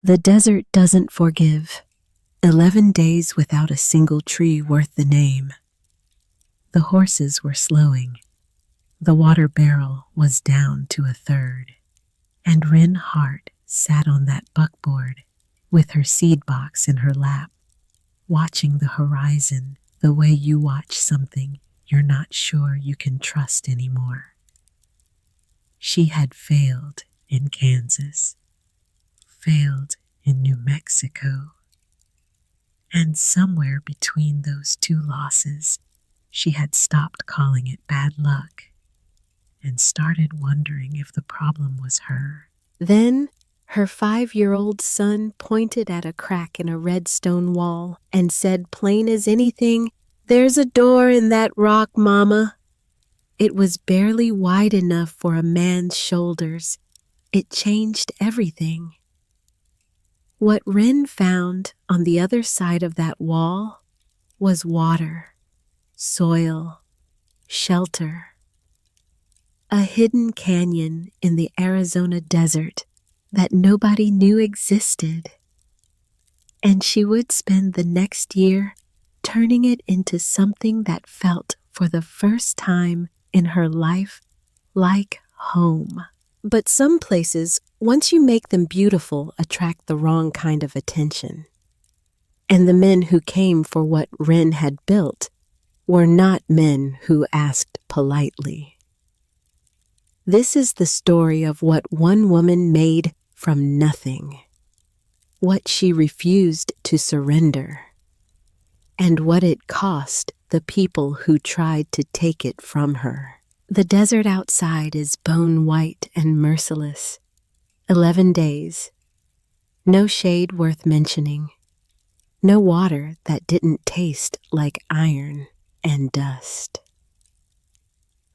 The desert doesn't forgive. 11 days without a single tree worth the name. The horses were slowing. The water barrel was down to a third. And Wren Hart sat on that buckboard with her seed box in her lap, watching the horizon the way you watch something you're not sure you can trust anymore. She had failed in Kansas, failed in New Mexico, and somewhere between those two losses, she had stopped calling it bad luck and started wondering if the problem was her. Then, her 5-year-old son pointed at a crack in a red stone wall and said plain as anything, "There's a door in that rock, Mama." It was barely wide enough for a man's shoulders. It changed everything. What Wren found on the other side of that wall was water, soil, shelter. A hidden canyon in the Arizona desert that nobody knew existed. And she would spend the next year turning it into something that felt for the first time in her life like home. But some places, once you make them beautiful, attract the wrong kind of attention. And the men who came for what Wren had built were not men who asked politely. This is the story of what one woman made from nothing, what she refused to surrender, and what it cost the people who tried to take it from her. The desert outside is bone white and merciless. 11 days. No shade worth mentioning. No water that didn't taste like iron and dust.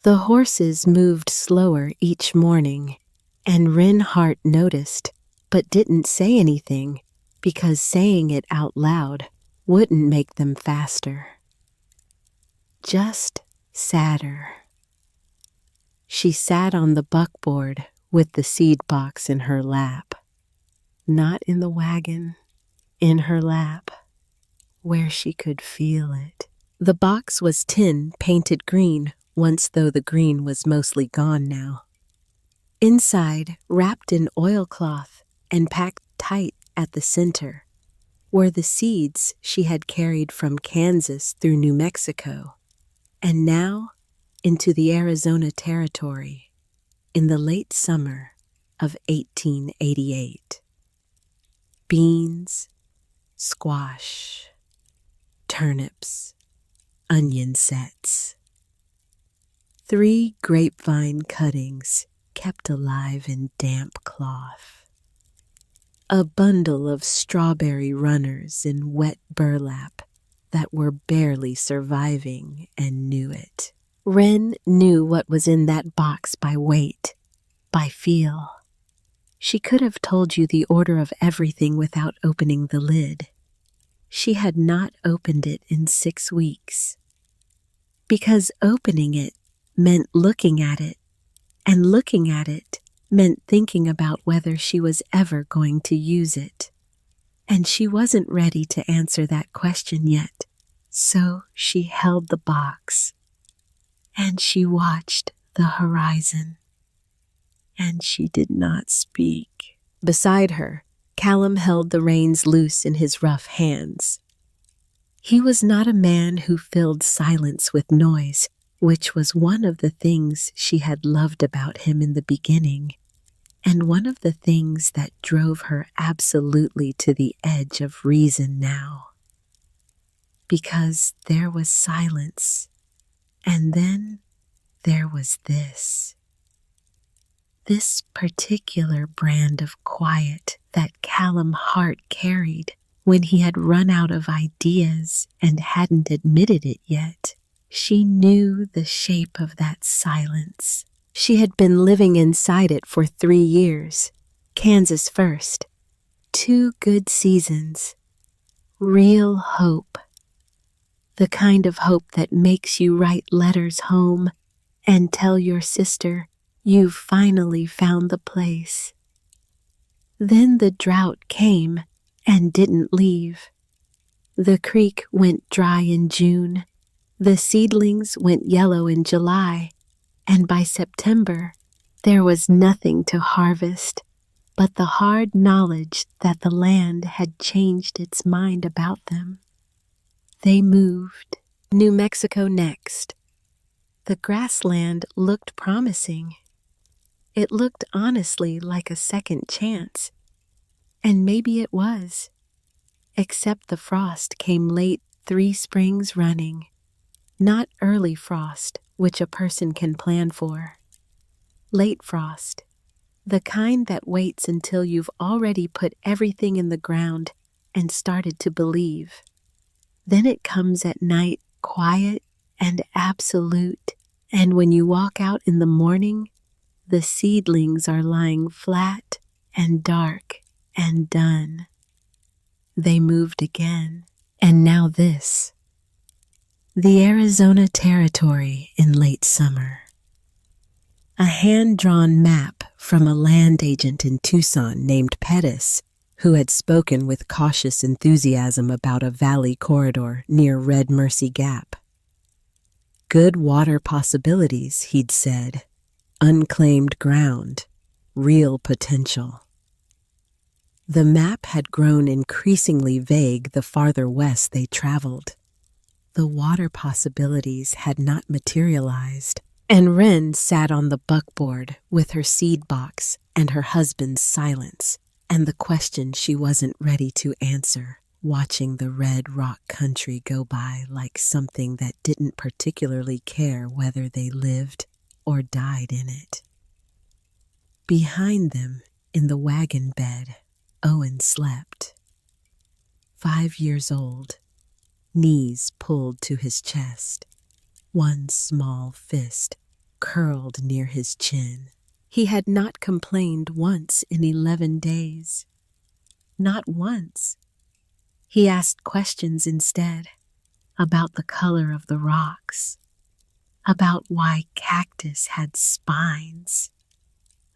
The horses moved slower each morning, and Wren Hart noticed, but didn't say anything because saying it out loud wouldn't make them faster. Just sadder. She sat on the buckboard with the seed box in her lap. Not in the wagon, in her lap, where she could feel it. The box was tin painted green once, though the green was mostly gone now. Inside, wrapped in oilcloth and packed tight at the center, were the seeds she had carried from Kansas through New Mexico, and now into the Arizona territory in the late summer of 1888. Beans, squash, turnips, onion sets. 3 grapevine cuttings kept alive in damp cloth. A bundle of strawberry runners in wet burlap that were barely surviving and knew it. Wren knew what was in that box by weight, by feel. She could have told you the order of everything without opening the lid. She had not opened it in 6 weeks. Because opening it meant looking at it, and looking at it meant thinking about whether she was ever going to use it. And she wasn't ready to answer that question yet, so she held the box. And she watched the horizon. And she did not speak. Beside her, Callum held the reins loose in his rough hands. He was not a man who filled silence with noise, which was one of the things she had loved about him in the beginning, and one of the things that drove her absolutely to the edge of reason now. Because there was silence, and then there was this. This particular brand of quiet that Callum Hart carried when he had run out of ideas and hadn't admitted it yet. She knew the shape of that silence. She had been living inside it for 3 years. Kansas first. 2 good seasons. Real hope. The kind of hope that makes you write letters home and tell your sister you've finally found the place. Then the drought came and didn't leave. The creek went dry in June, the seedlings went yellow in July, and by September there was nothing to harvest but the hard knowledge that the land had changed its mind about them. They moved. New Mexico next. The grassland looked promising. It looked honestly like a second chance, and maybe it was. Except the frost came late 3 springs running, not early frost, which a person can plan for. Late frost, the kind that waits until you've already put everything in the ground and started to believe. Then it comes at night, quiet and absolute, and when you walk out in the morning, the seedlings are lying flat and dark and done. They moved again, and now this. The Arizona Territory in late summer. A hand-drawn map from a land agent in Tucson named Pettis, who had spoken with cautious enthusiasm about a valley corridor near Red Mercy Gap. Good water possibilities, he'd said. Unclaimed ground. Real potential. The map had grown increasingly vague the farther west they traveled. The water possibilities had not materialized, and Wren sat on the buckboard with her seed box and her husband's silence, and the question she wasn't ready to answer, watching the red rock country go by like something that didn't particularly care whether they lived or died in it. Behind them, in the wagon bed, Owen slept. 5 years old, knees pulled to his chest, one small fist curled near his chin. He had not complained once in 11 days. Not once. He asked questions instead, about the color of the rocks, about why cactus had spines,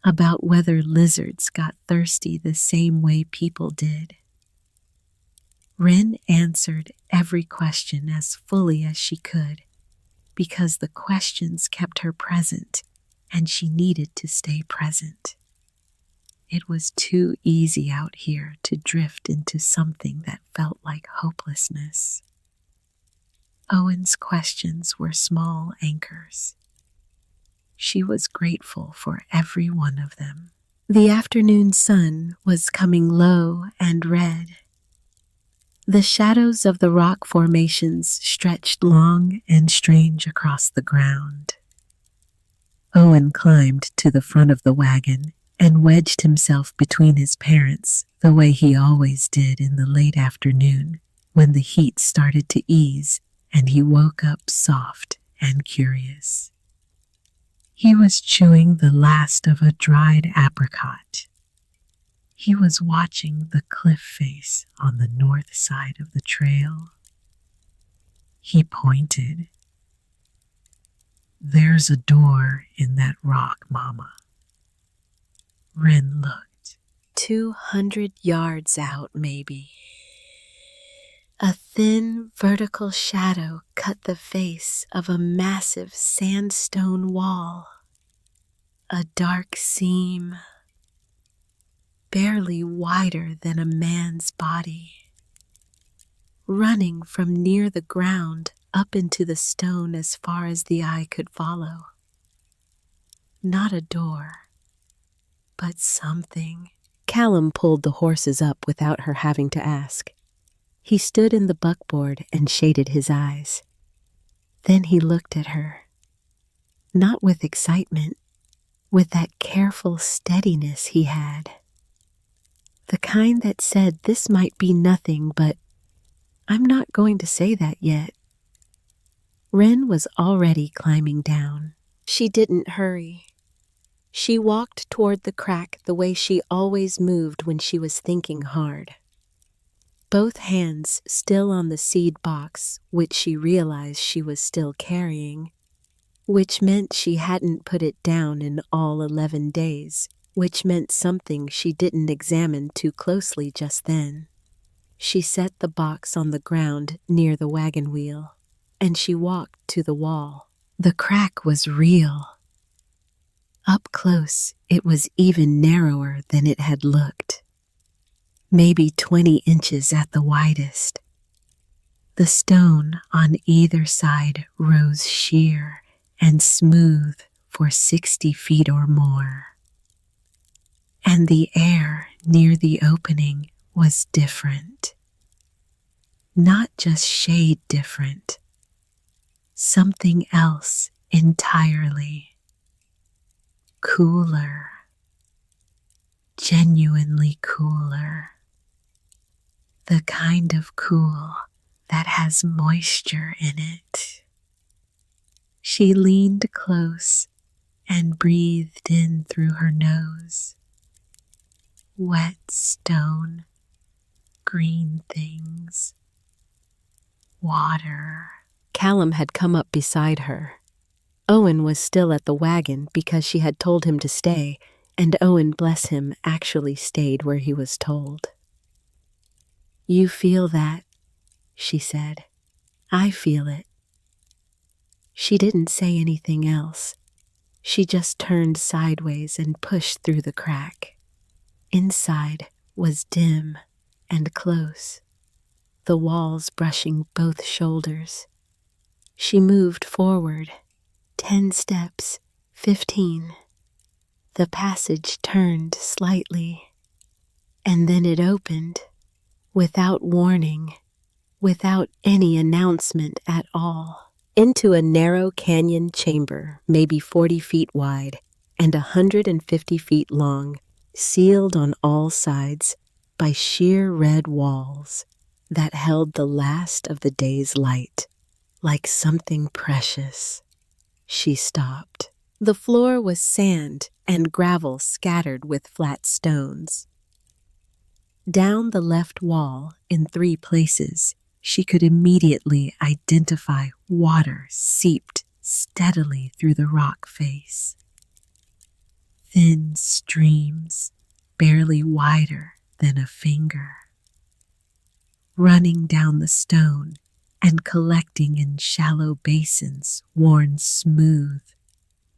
about whether lizards got thirsty the same way people did. Wren answered every question as fully as she could, because the questions kept her present, and she needed to stay present. It was too easy out here to drift into something that felt like hopelessness. Owen's questions were small anchors. She was grateful for every one of them. The afternoon sun was coming low and red. The shadows of the rock formations stretched long and strange across the ground. Owen climbed to the front of the wagon and wedged himself between his parents the way he always did in the late afternoon when the heat started to ease and he woke up soft and curious. He was chewing the last of a dried apricot. He was watching the cliff face on the north side of the trail. He pointed. "There's a door in that rock, Mama." Wren looked. 200 yards out, maybe. A thin vertical shadow cut the face of a massive sandstone wall. A dark seam, barely wider than a man's body, running from near the ground up into the stone as far as the eye could follow. Not a door, but something. Callum pulled the horses up without her having to ask. He stood in the buckboard and shaded his eyes. Then he looked at her, not with excitement, with that careful steadiness he had. The kind that said this might be nothing, but I'm not going to say that yet. Wren was already climbing down. She didn't hurry. She walked toward the crack the way she always moved when she was thinking hard. Both hands still on the seed box, which she realized she was still carrying, which meant she hadn't put it down in all 11 days, which meant something she didn't examine too closely just then. She set the box on the ground near the wagon wheel, and she walked to the wall. The crack was real. Up close, it was even narrower than it had looked. Maybe 20 inches at the widest. The stone on either side rose sheer and smooth for 60 feet or more. And the air near the opening was different. Not just shade different. Something else entirely. Cooler. Genuinely cooler. The kind of cool that has moisture in it. She leaned close and breathed in through her nose. Wet stone, green things, water. Callum had come up beside her. Owen was still at the wagon because she had told him to stay, and Owen, bless him, actually stayed where he was told. "You feel that?" she said. "I feel it." She didn't say anything else. She just turned sideways and pushed through the crack. Inside was dim and close, the walls brushing both shoulders. She moved forward, 10 steps, 15. The passage turned slightly, and then it opened, without warning, without any announcement at all, into a narrow canyon chamber, maybe 40 feet wide and 150 feet long, sealed on all sides by sheer red walls that held the last of the day's light, like something precious. She stopped. The floor was sand and gravel scattered with flat stones. Down the left wall, in 3 places, she could immediately identify water seeped steadily through the rock face. Thin streams, barely wider than a finger, running down the stone and collecting in shallow basins worn smooth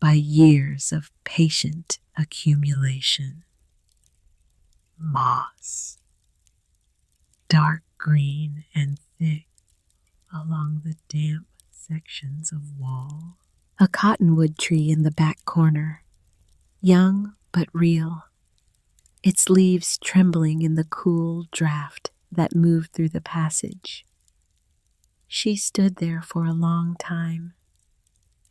by years of patient accumulation. Moss, dark green and thick along the damp sections of wall. A cottonwood tree in the back corner, young but real, its leaves trembling in the cool draft that moved through the passage. She stood there for a long time.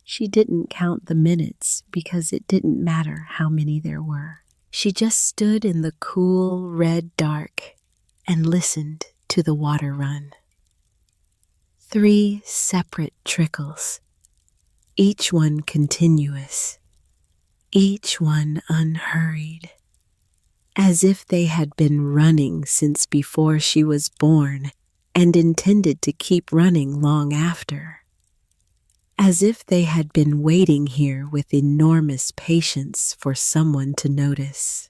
She didn't count the minutes because it didn't matter how many there were. She just stood in the cool red dark and listened to the water run. 3 separate trickles, each one continuous, each one unhurried, as if they had been running since before she was born and intended to keep running long after. As if they had been waiting here with enormous patience for someone to notice.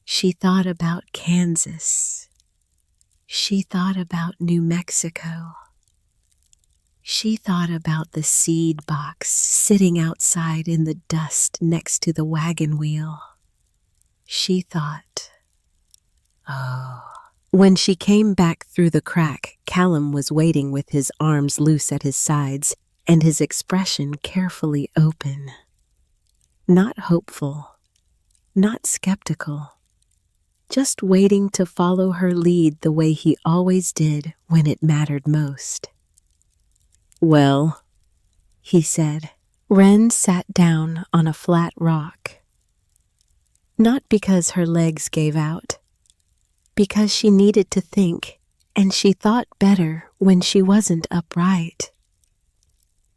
She thought about Kansas. She thought about New Mexico. She thought about the seed box sitting outside in the dust next to the wagon wheel. She thought, oh. When she came back through the crack, Callum was waiting with his arms loose at his sides and his expression carefully open. Not hopeful, not skeptical, just waiting to follow her lead the way he always did when it mattered most. "Well," he said. Wren sat down on a flat rock. Not because her legs gave out, because she needed to think, and she thought better when she wasn't upright.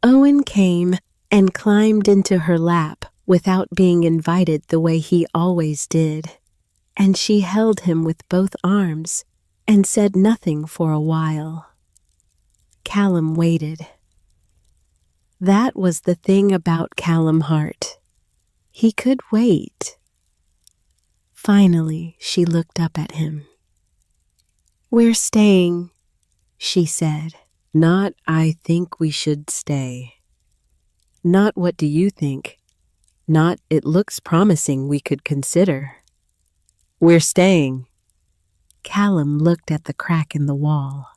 Owen came and climbed into her lap without being invited the way he always did, and she held him with both arms and said nothing for a while. Callum waited. That was the thing about Callum Hart. He could wait. Finally, she looked up at him. "We're staying," she said. "Not I think we should stay. Not what do you think. Not it looks promising we could consider. We're staying." Callum looked at the crack in the wall,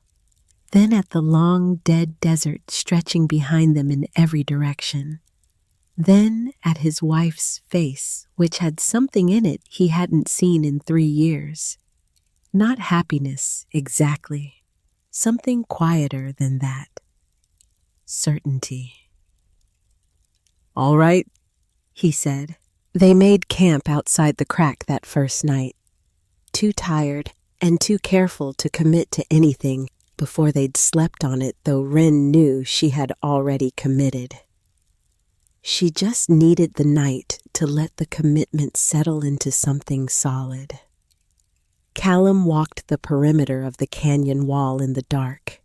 then at the long, dead desert stretching behind them in every direction, then at his wife's face, which had something in it he hadn't seen in 3 years. Not happiness, exactly. Something quieter than that. Certainty. "All right," he said. They made camp outside the crack that first night, too tired and too careful to commit to anything before they'd slept on it, though Wren knew she had already committed. She just needed the night to let the commitment settle into something solid. Callum walked the perimeter of the canyon wall in the dark.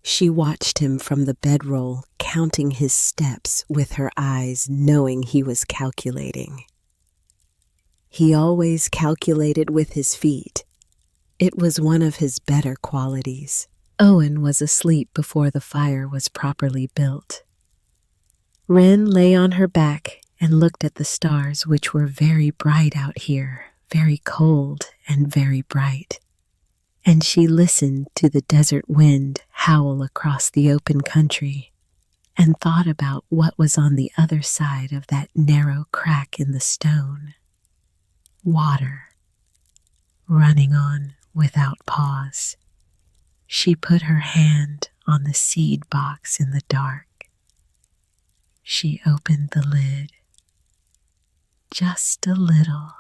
She watched him from the bedroll, counting his steps with her eyes, knowing he was calculating. He always calculated with his feet. It was one of his better qualities. Owen was asleep before the fire was properly built. Wren lay on her back and looked at the stars, which were very bright out here, very cold and very bright. And she listened to the desert wind howl across the open country and thought about what was on the other side of that narrow crack in the stone. Water, running on without pause. She put her hand on the seed box in the dark. She opened the lid. Just a little.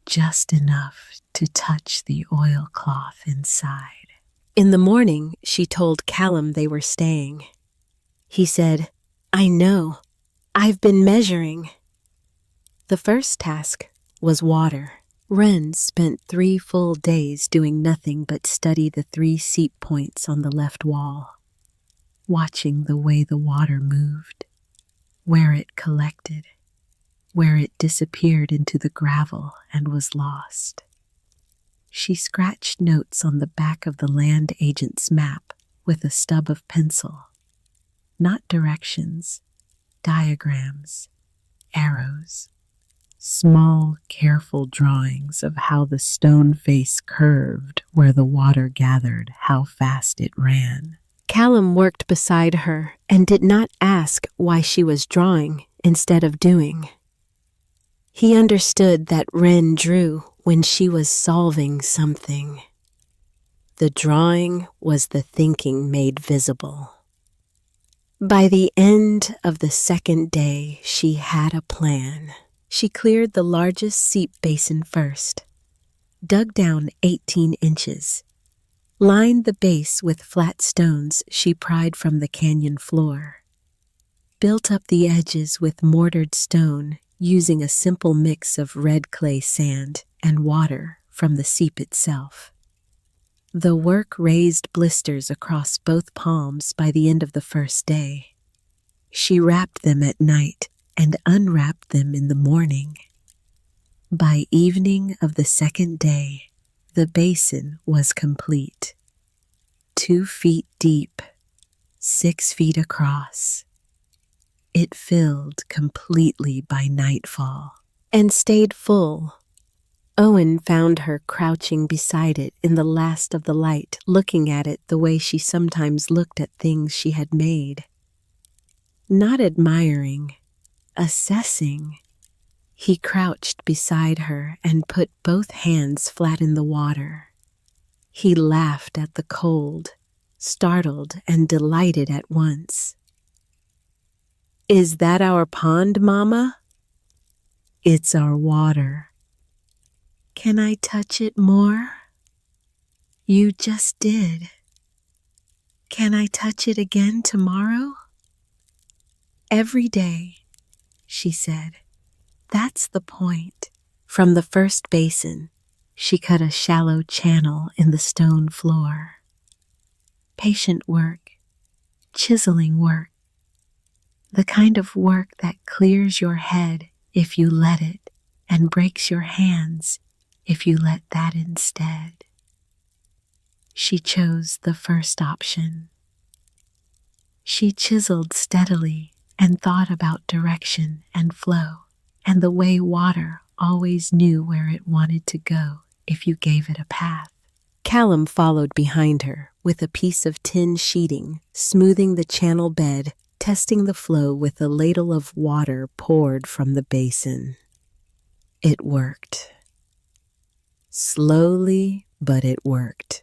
Just enough to touch the oilcloth inside. In the morning, she told Callum they were staying. He said, "I know. I've been measuring." The first task was water. Wren spent 3 full days doing nothing but study the 3 seep points on the left wall, watching the way the water moved, where it collected, where it disappeared into the gravel and was lost. She scratched notes on the back of the land agent's map with a stub of pencil. Not directions, diagrams, arrows. Small, careful drawings of how the stone face curved where the water gathered, how fast it ran. Callum worked beside her and did not ask why she was drawing instead of doing. He understood that Wren drew when she was solving something. The drawing was the thinking made visible. By the end of the second day, she had a plan. She cleared the largest seep basin first, dug down 18 inches, lined the base with flat stones she pried from the canyon floor, built up the edges with mortared stone using a simple mix of red clay sand and water from the seep itself. The work raised blisters across both palms by the end of the first day. She wrapped them at night and unwrapped them in the morning. By evening of the second day, the basin was complete. 2 feet deep, 6 feet across. It filled completely by nightfall and stayed full. Owen found her crouching beside it in the last of the light, looking at it the way she sometimes looked at things she had made. Not admiring, assessing. He crouched beside her and put both hands flat in the water. He laughed at the cold, startled and delighted at once. "Is that our pond, Mama?" "It's our water." "Can I touch it more?" "You just did." "Can I touch it again tomorrow?" "Every day," she said. "That's the point." From the first basin, she cut a shallow channel in the stone floor. Patient work, chiseling work, the kind of work that clears your head if you let it. and breaks your hands if you let that instead. She chose the first option. She chiseled steadily and thought about direction and flow, and the way water always knew where it wanted to go if you gave it a path. Callum followed behind her with a piece of tin sheeting, smoothing the channel bed, testing the flow with a ladle of water poured from the basin. It worked. Slowly, but it worked.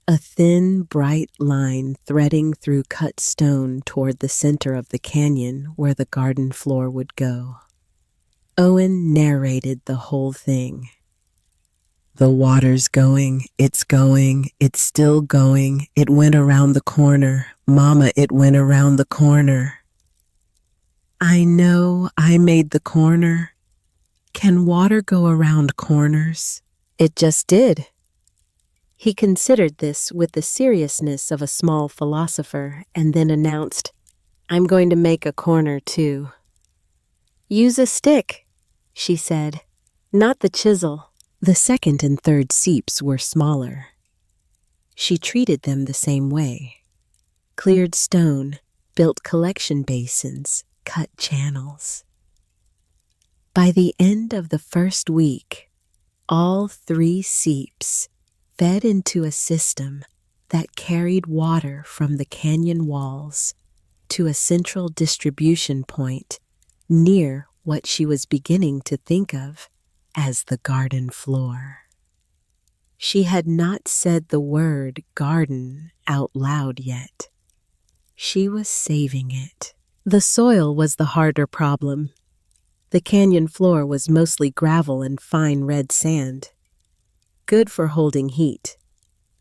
A thin, bright line threading through cut stone toward the center of the canyon where the garden floor would go. Owen narrated the whole thing. The water's going, it's still going, it went around the corner. Mama, it went around the corner. I know, I made the corner. Can water go around corners? It just did. He considered this with the seriousness of a small philosopher and then announced, I'm going to make a corner too. Use a stick, she said, not the chisel. The second and third seeps were smaller. She treated them the same way. Cleared stone, built collection basins, cut channels. By the end of the first week, all 3 seeps fed into a system that carried water from the canyon walls to a central distribution point near what she was beginning to think of as the garden floor. She had not said the word garden out loud yet. She was saving it. The soil was the harder problem. The canyon floor was mostly gravel and fine red sand. Good for holding heat,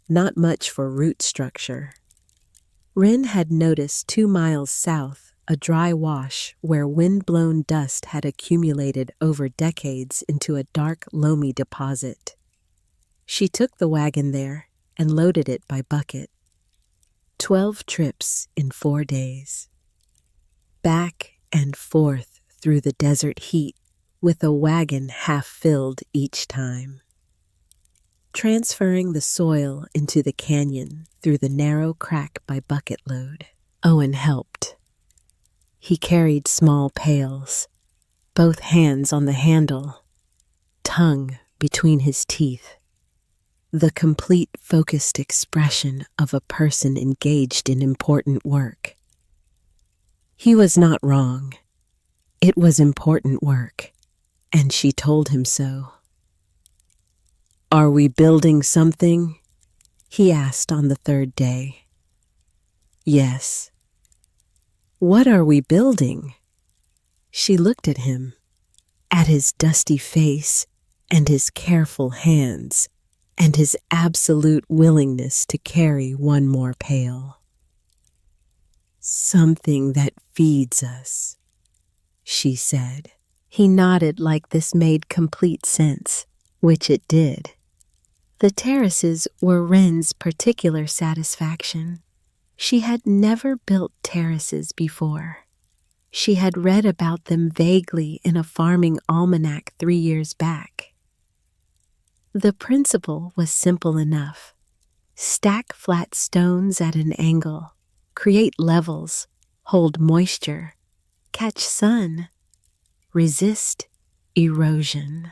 not much for root structure. Wren had noticed 2 miles south a dry wash where wind-blown dust had accumulated over decades into a dark, loamy deposit. She took the wagon there and loaded it by bucket. 12 trips in 4 days. Back and forth through the desert heat with a wagon half filled each time. Transferring the soil into the canyon through the narrow crack by bucket load, Owen helped. He carried small pails, both hands on the handle, tongue between his teeth. The complete focused expression of a person engaged in important work. He was not wrong. It was important work, and she told him so. Are we building something? He asked on the 3rd day. Yes. What are we building? She looked at him, at his dusty face and his careful hands and his absolute willingness to carry 1 more pail. Something that feeds us, she said. He nodded like this made complete sense, which it did. The terraces were Wren's particular satisfaction. She had never built terraces before. She had read about them vaguely in a farming almanac 3 years back. The principle was simple enough. Stack flat stones at an angle, create levels, hold moisture, catch sun, resist erosion.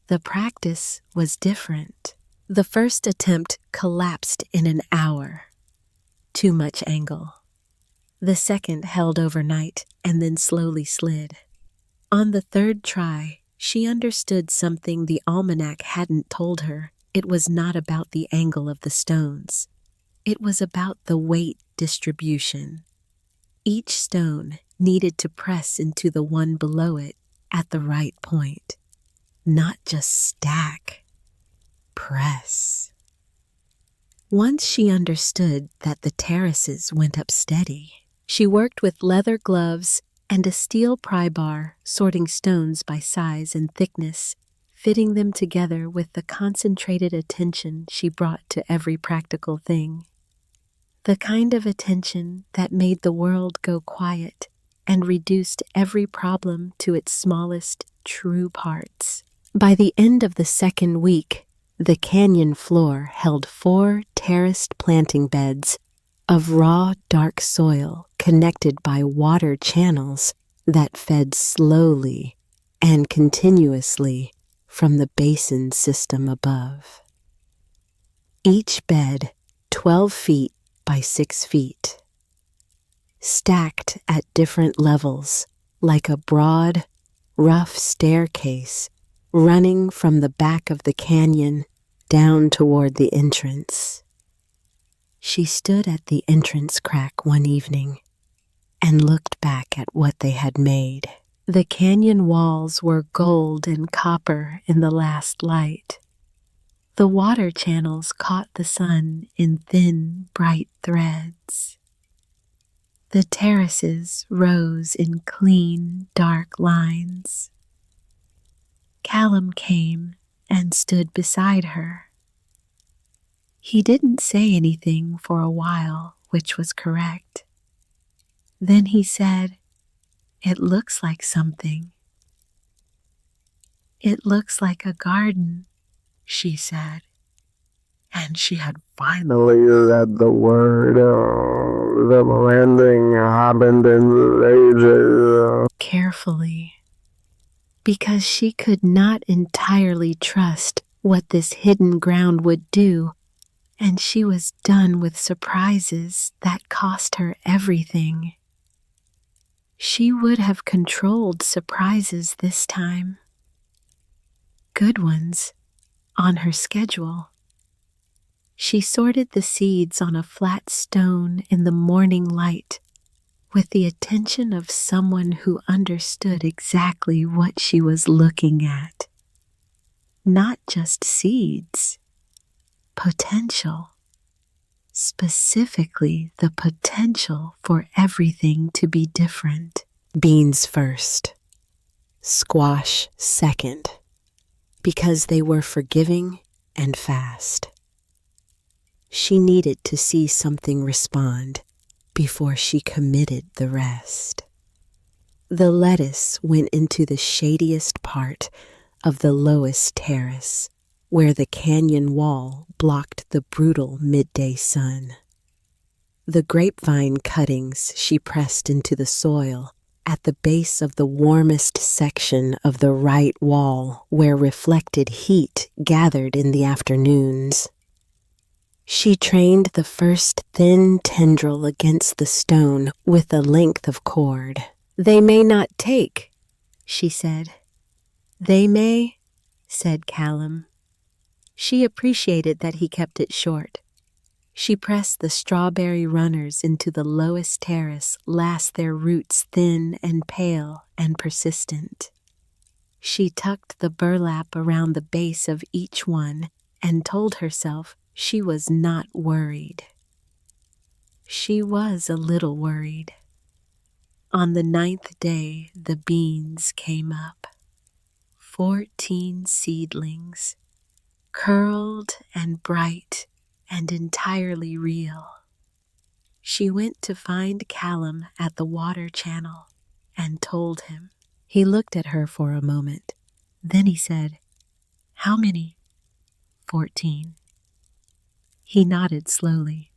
The practice was different. The first attempt collapsed in an hour. Too much angle. The second held overnight and then slowly slid. On the 3rd try, she understood something the almanac hadn't told her. It was not about the angle of the stones. It was about the weight distribution. Each stone needed to press into the one below it at the right point. Not just stack. Press. Once she understood that the terraces went up steady, she worked with leather gloves and a steel pry bar, sorting stones by size and thickness, fitting them together with the concentrated attention she brought to every practical thing. The kind of attention that made the world go quiet and reduced every problem to its smallest true parts. By the end of the second week, the canyon floor held 4 terraced planting beds of raw, dark soil connected by water channels that fed slowly and continuously from the basin system above. Each bed 12 feet by 6 feet, stacked at different levels like a broad, rough staircase running from the back of the canyon down toward the entrance. She stood at the entrance crack one evening and looked back at what they had made. The canyon walls were gold and copper in the last light. The water channels caught the sun in thin, bright threads. The terraces rose in clean, dark lines. Callum came and stood beside her. He didn't say anything for a while, which was correct. Then he said, "It looks like something." "It looks like a garden," she said. And she had finally said the word. The landing happened in stages. Carefully, because she could not entirely trust what this hidden ground would do, and she was done with surprises that cost her everything. She would have controlled surprises this time. Good ones, on her schedule. She sorted the seeds on a flat stone in the morning light with the attention of someone who understood exactly what she was looking at. Not just seeds, potential. Specifically, the potential for everything to be different. Beans first, squash second, because they were forgiving and fast. She needed to see something respond before she committed the rest. The lettuce went into the shadiest part of the lowest terrace, where the canyon wall blocked the brutal midday sun. The grapevine cuttings she pressed into the soil at the base of the warmest section of the right wall, where reflected heat gathered in the afternoons. She trained the first thin tendril against the stone with a length of cord. "They may not take," she said. "They may," said Callum. She appreciated that he kept it short. She pressed the strawberry runners into the lowest terrace, last their roots thin and pale and persistent. She tucked the burlap around the base of each one and told herself she was not worried. She was a little worried. On the 9th day, the beans came up. 14 seedlings, curled and bright and entirely real. She went to find Callum at the water channel and told him. He looked at her for a moment. Then he said, "How many?" 14. He nodded slowly,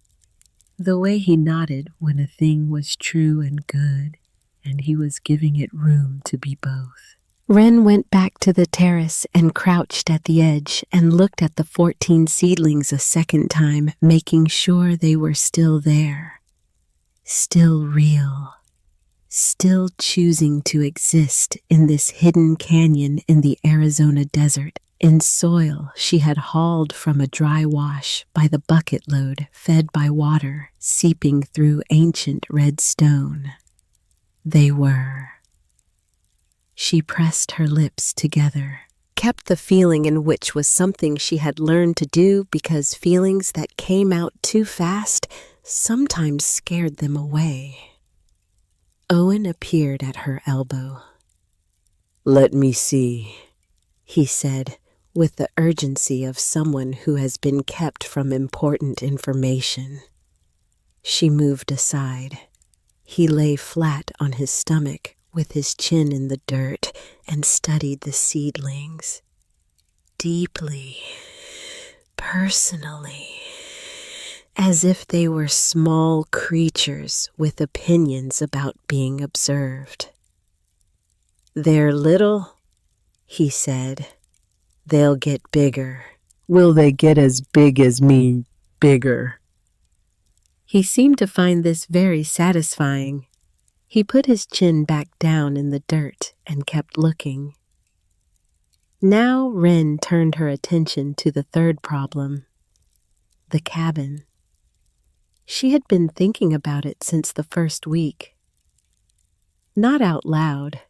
the way he nodded when a thing was true and good, and he was giving it room to be both. Wren went back to the terrace and crouched at the edge and looked at the 14 seedlings a second time, making sure they were still there, still real, still choosing to exist in this hidden canyon in the Arizona desert, in soil she had hauled from a dry wash by the bucket load, fed by water seeping through ancient red stone. They were. She pressed her lips together, kept the feeling in which was something she had learned to do because feelings that came out too fast sometimes scared them away. Owen appeared at her elbow. "Let me see," he said, with the urgency of someone who has been kept from important information. She moved aside. He lay flat on his stomach with his chin in the dirt and studied the seedlings deeply, personally, as if they were small creatures with opinions about being observed. "They're little," he said. "They'll get bigger." "Will they get as big as me? Bigger?" He seemed to find this very satisfying. He put his chin back down in the dirt and kept looking. Now Wren turned her attention to the third problem, the cabin. She had been thinking about it since the first week. Not out loud.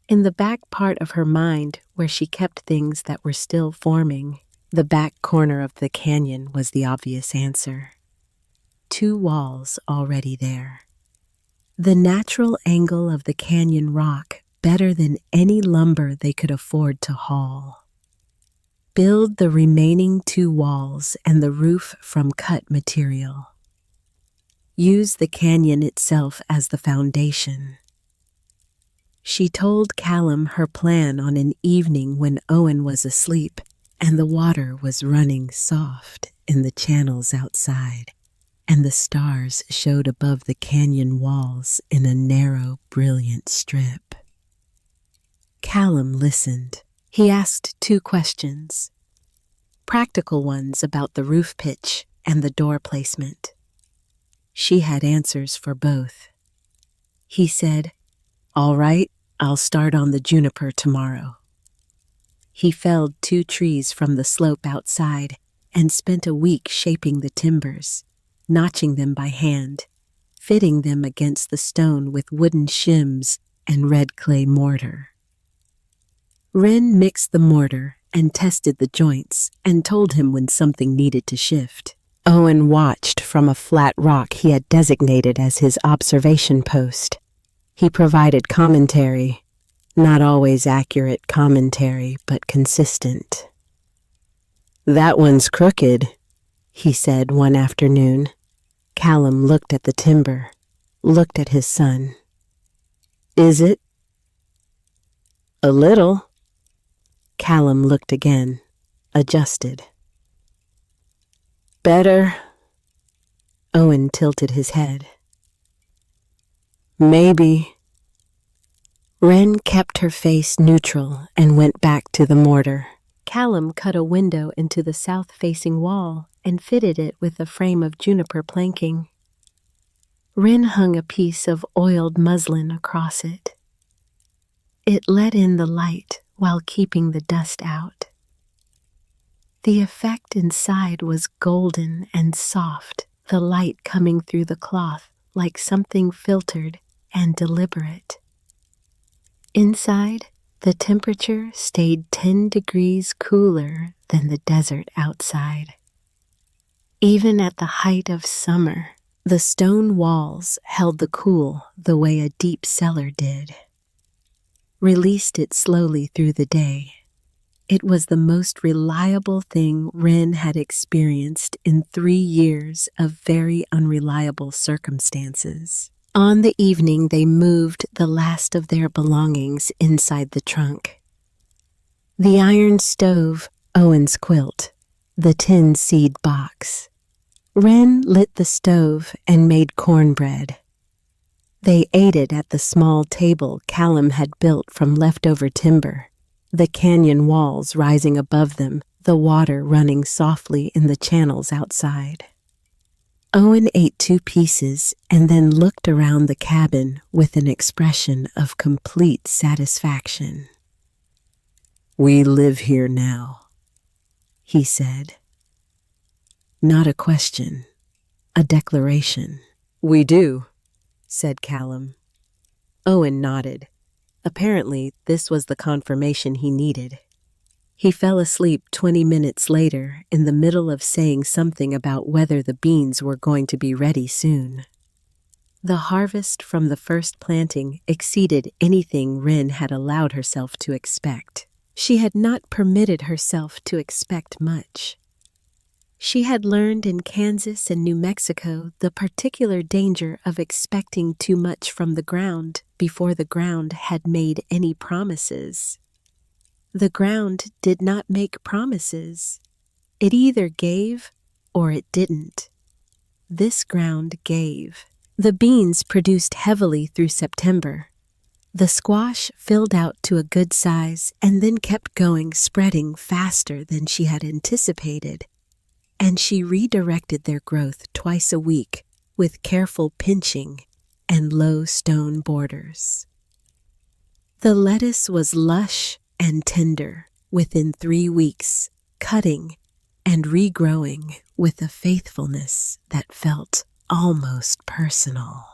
In the back part of her mind, where she kept things that were still forming, the back corner of the canyon was the obvious answer. 2 walls already there. The natural angle of the canyon rock better than any lumber they could afford to haul. Build the remaining 2 walls and the roof from cut material. Use the canyon itself as the foundation. She told Callum her plan on an evening when Owen was asleep and the water was running soft in the channels outside, and the stars showed above the canyon walls in a narrow, brilliant strip. Callum listened. He asked 2 questions, practical ones about the roof pitch and the door placement. She had answers for both. He said, "All right, I'll start on the juniper tomorrow." He felled 2 trees from the slope outside and spent a week shaping the timbers, notching them by hand, fitting them against the stone with wooden shims and red clay mortar. Wren mixed the mortar and tested the joints and told him when something needed to shift. Owen watched from a flat rock he had designated as his observation post. He provided commentary, not always accurate commentary, but consistent. "That one's crooked," he said one afternoon. Callum looked at the timber, looked at his son. "Is it?" "A little." Callum looked again, adjusted. "Better?" Owen tilted his head. "Maybe." Wren kept her face neutral and went back to the mortar. Callum cut a window into the south-facing wall and fitted it with a frame of juniper planking. Wren hung a piece of oiled muslin across it. It let in the light while keeping the dust out. The effect inside was golden and soft, the light coming through the cloth like something filtered and deliberate. Inside, the temperature stayed 10 degrees cooler than the desert outside. Even at the height of summer, the stone walls held the cool the way a deep cellar did. Released it slowly through the day. It was the most reliable thing Wren had experienced in 3 years of very unreliable circumstances. On the evening they moved the last of their belongings inside the trunk. The iron stove, Owen's quilt, the tin seed box. Wren lit the stove and made cornbread. They ate it at the small table Callum had built from leftover timber, the canyon walls rising above them, the water running softly in the channels outside. Owen ate 2 pieces and then looked around the cabin with an expression of complete satisfaction. "We live here now," he said. Not a question, a declaration. "We do," said Callum. Owen nodded. Apparently, this was the confirmation he needed. He fell asleep 20 minutes later in the middle of saying something about whether the beans were going to be ready soon. The harvest from the first planting exceeded anything Wren had allowed herself to expect. She had not permitted herself to expect much. She had learned in Kansas and New Mexico the particular danger of expecting too much from the ground. before the ground had made any promises. The ground did not make promises. It either gave or it didn't. This ground gave. The beans produced heavily through September. The squash filled out to a good size and then kept going, spreading faster than she had anticipated. And she redirected their growth twice a week with careful pinching and low stone borders. The lettuce was lush and tender within 3 weeks, cutting and regrowing with a faithfulness that felt almost personal.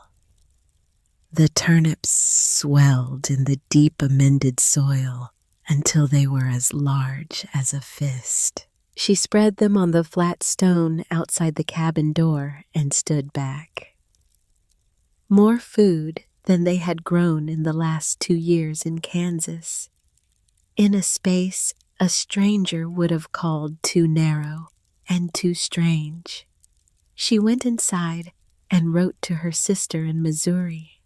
The turnips swelled in the deep amended soil until they were as large as a fist. She spread them on the flat stone outside the cabin door and stood back. More food than they had grown in the last 2 years in Kansas, in a space a stranger would have called too narrow and too strange. She went inside and wrote to her sister in Missouri.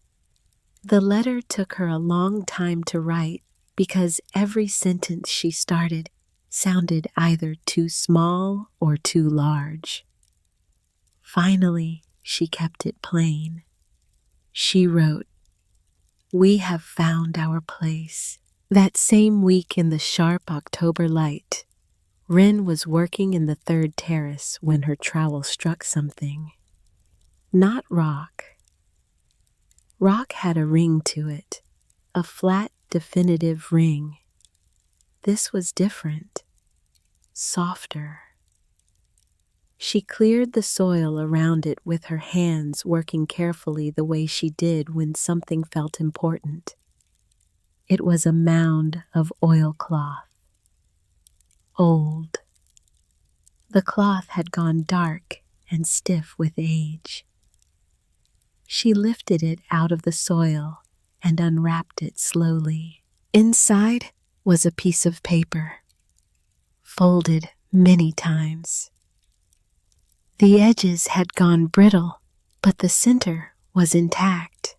The letter took her a long time to write because every sentence she started sounded either too small or too large. Finally, she kept it plain. She wrote, "We have found our place." That same week in the sharp October light, Wren was working in the 3rd terrace when her trowel struck something. Not rock. Rock had a ring to it, a flat, definitive ring. This was different, softer. She cleared the soil around it with her hands, working carefully the way she did when something felt important. It was a mound of oilcloth. Old. The cloth had gone dark and stiff with age. She lifted it out of the soil and unwrapped it slowly. Inside was a piece of paper, folded many times. The edges had gone brittle, but the center was intact.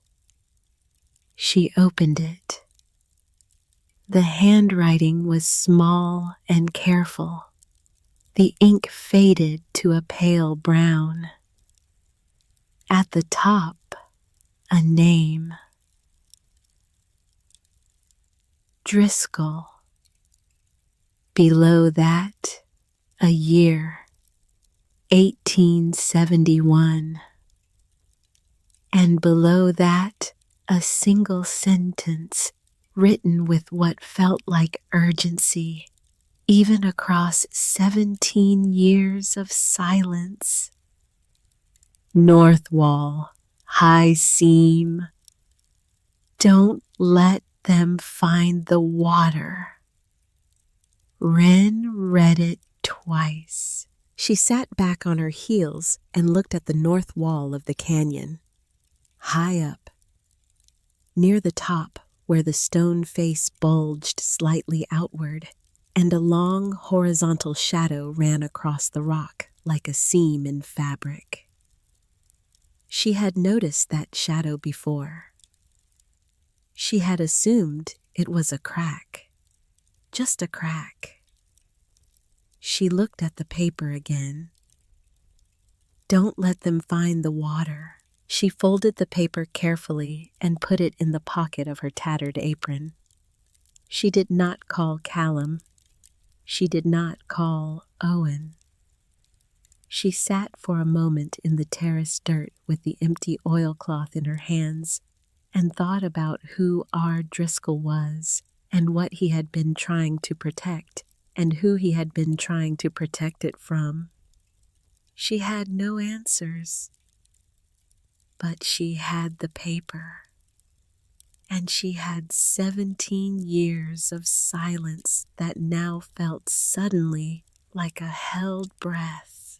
She opened it. The handwriting was small and careful. The ink faded to a pale brown. At the top, a name. Driscoll. Below that, a year, 1871. And below that, a single sentence written with what felt like urgency, even across 17 years of silence. North wall, high seam. Don't let them find the water. Wren read it twice. She sat back on her heels and looked at the north wall of the canyon. High up, near the top where the stone face bulged slightly outward, and a long horizontal shadow ran across the rock like a seam in fabric. She had noticed that shadow before. She had assumed it was a crack, just a crack. She looked at the paper again. Don't let them find the water. She folded the paper carefully and put it in the pocket of her tattered apron. She did not call Callum. She did not call Owen. She sat for a moment in the terrace dirt with the empty oilcloth in her hands and thought about who R. Driscoll was and what he had been trying to protect and who he had been trying to protect it from. She had no answers, but she had the paper, and she had 17 years of silence that now felt suddenly like a held breath.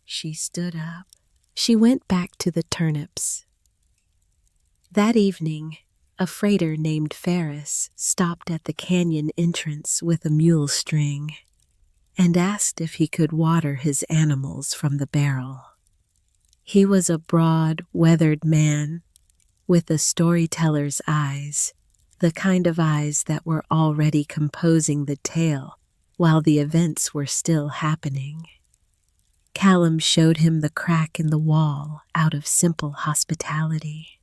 She stood up. She went back to the turnips. That evening, a freighter named Ferris stopped at the canyon entrance with a mule string and asked if he could water his animals from the barrel. He was a broad, weathered man with a storyteller's eyes, the kind of eyes that were already composing the tale while the events were still happening. Callum showed him the crack in the wall out of simple hospitality,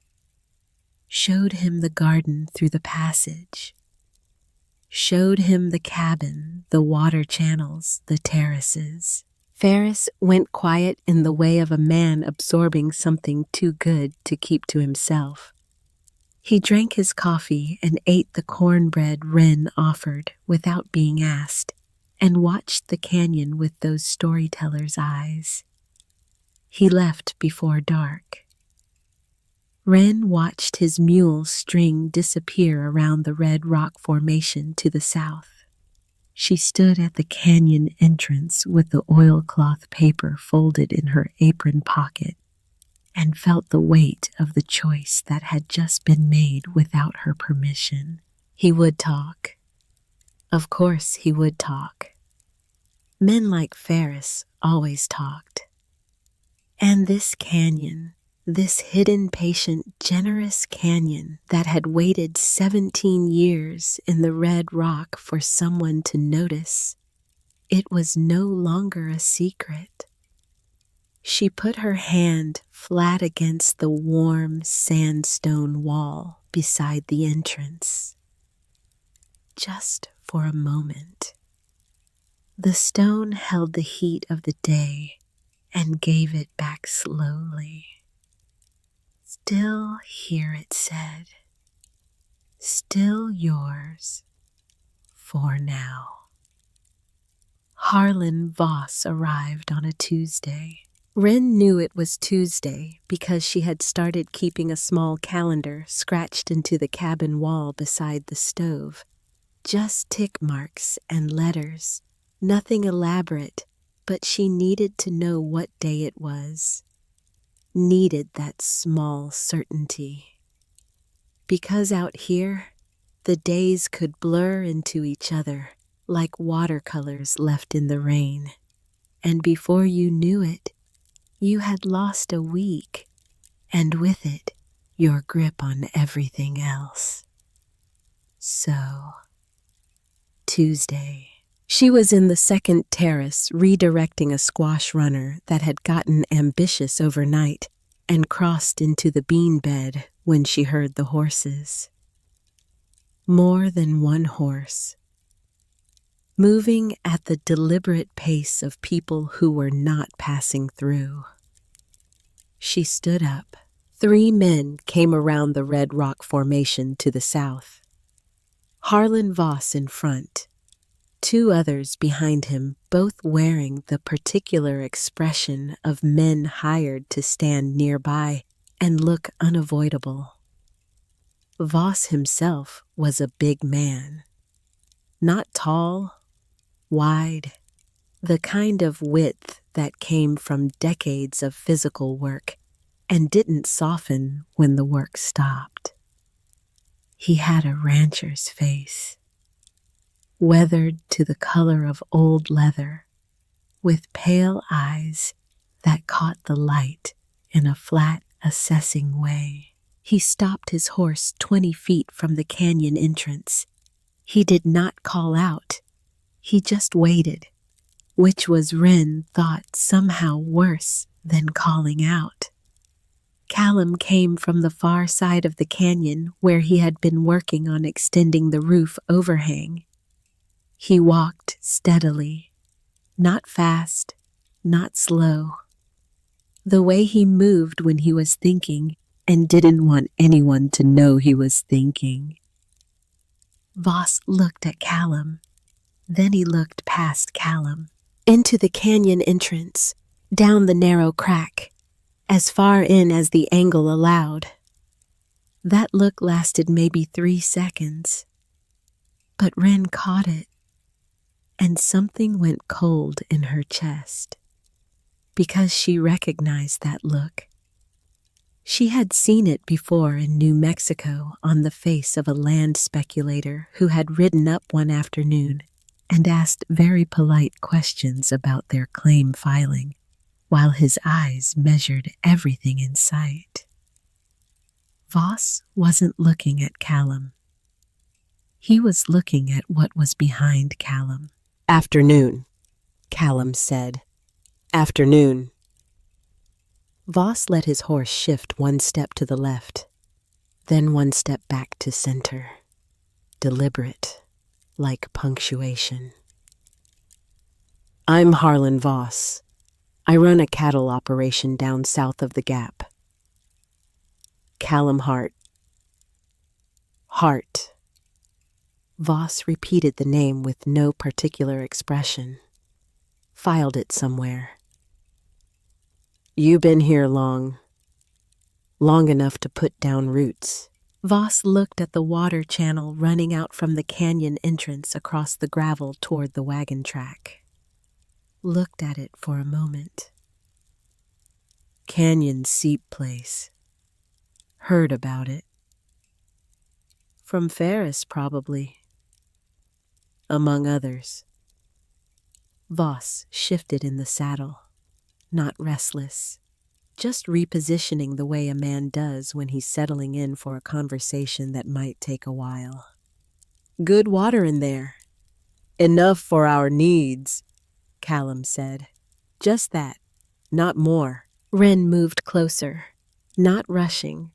showed him the garden through the passage, showed him the cabin, the water channels, the terraces. Ferris went quiet in the way of a man absorbing something too good to keep to himself. He drank his coffee and ate the cornbread Wren offered without being asked, and watched the canyon with those storytellers' eyes. He left before dark. Wren watched his mule string disappear around the red rock formation to the south. She stood at the canyon entrance with the oilcloth paper folded in her apron pocket and felt the weight of the choice that had just been made without her permission. He would talk. Of course he would talk. Men like Ferris always talked. And this canyon, this hidden, patient, generous canyon that had waited 17 years in the red rock for someone to notice, it was no longer a secret. She put her hand flat against the warm sandstone wall beside the entrance. Just for a moment. The stone held the heat of the day and gave it back slowly. Still here, it said. Still yours for now. Harlan Voss arrived on a Tuesday. Wren knew it was Tuesday because she had started keeping a small calendar scratched into the cabin wall beside the stove. Just tick marks and letters. Nothing elaborate, but she needed to know what day it was. Needed that small certainty. Because out here, the days could blur into each other like watercolors left in the rain. And before you knew it, you had lost a week, and with it, your grip on everything else. So, Tuesday. She was in the second terrace redirecting a squash runner that had gotten ambitious overnight and crossed into the bean bed when she heard the horses. More than one horse. Moving at the deliberate pace of people who were not passing through. She stood up. 3 men came around the red rock formation to the south. Harlan Voss in front. 2 others behind him, both wearing the particular expression of men hired to stand nearby and look unavoidable. Voss himself was a big man. Not tall, wide, the kind of width that came from decades of physical work and didn't soften when the work stopped. He had a rancher's face. Weathered to the color of old leather, with pale eyes that caught the light in a flat, assessing way. He stopped his horse 20 feet from the canyon entrance. He did not call out. He just waited, which was Wren thought somehow worse than calling out. Callum came from the far side of the canyon where he had been working on extending the roof overhang. He walked steadily, not fast, not slow. The way he moved when he was thinking and didn't want anyone to know he was thinking. Voss looked at Callum. Then he looked past Callum, into the canyon entrance, down the narrow crack, as far in as the angle allowed. That look lasted maybe 3 seconds. But Wren caught it. And something went cold in her chest, because she recognized that look. She had seen it before in New Mexico on the face of a land speculator who had ridden up one afternoon and asked very polite questions about their claim filing, while his eyes measured everything in sight. Voss wasn't looking at Callum. He was looking at what was behind Callum. Afternoon, Callum said. Afternoon. Voss let his horse shift one step to the left, then one step back to center. Deliberate, like punctuation. I'm Harlan Voss. I run a cattle operation down south of the Gap. Callum Hart. Hart. Voss repeated the name with no particular expression. Filed it somewhere. You been here long enough to put down roots. Voss looked at the water channel running out from the canyon entrance across the gravel toward the wagon track. Looked at it for a moment. Canyon Seep Place. Heard about it. From Ferris, probably. Among others. Voss shifted in the saddle, not restless, just repositioning the way a man does when he's settling in for a conversation that might take a while. Good water in there. Enough for our needs, Callum said. Just that, not more. Wren moved closer, not rushing,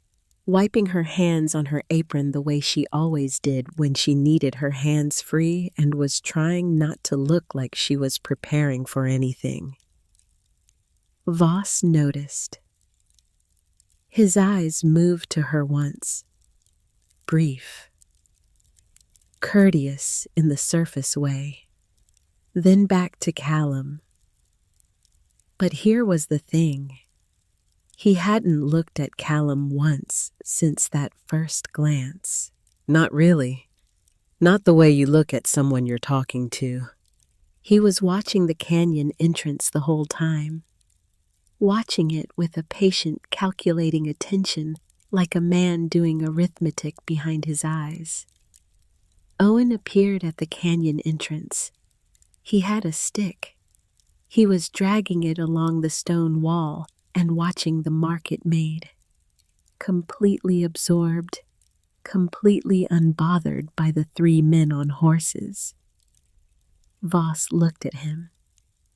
wiping her hands on her apron the way she always did when she needed her hands free and was trying not to look like she was preparing for anything. Voss noticed. His eyes moved to her once, brief, courteous in the surface way, then back to Callum. But here was the thing. He hadn't looked at Callum once since that first glance. Not really. Not the way you look at someone you're talking to. He was watching the canyon entrance the whole time, watching it with a patient, calculating attention like a man doing arithmetic behind his eyes. Owen appeared at the canyon entrance. He had a stick. He was dragging it along the stone wall and watching the mark it made. Completely absorbed, completely unbothered by the three men on horses. Voss looked at him,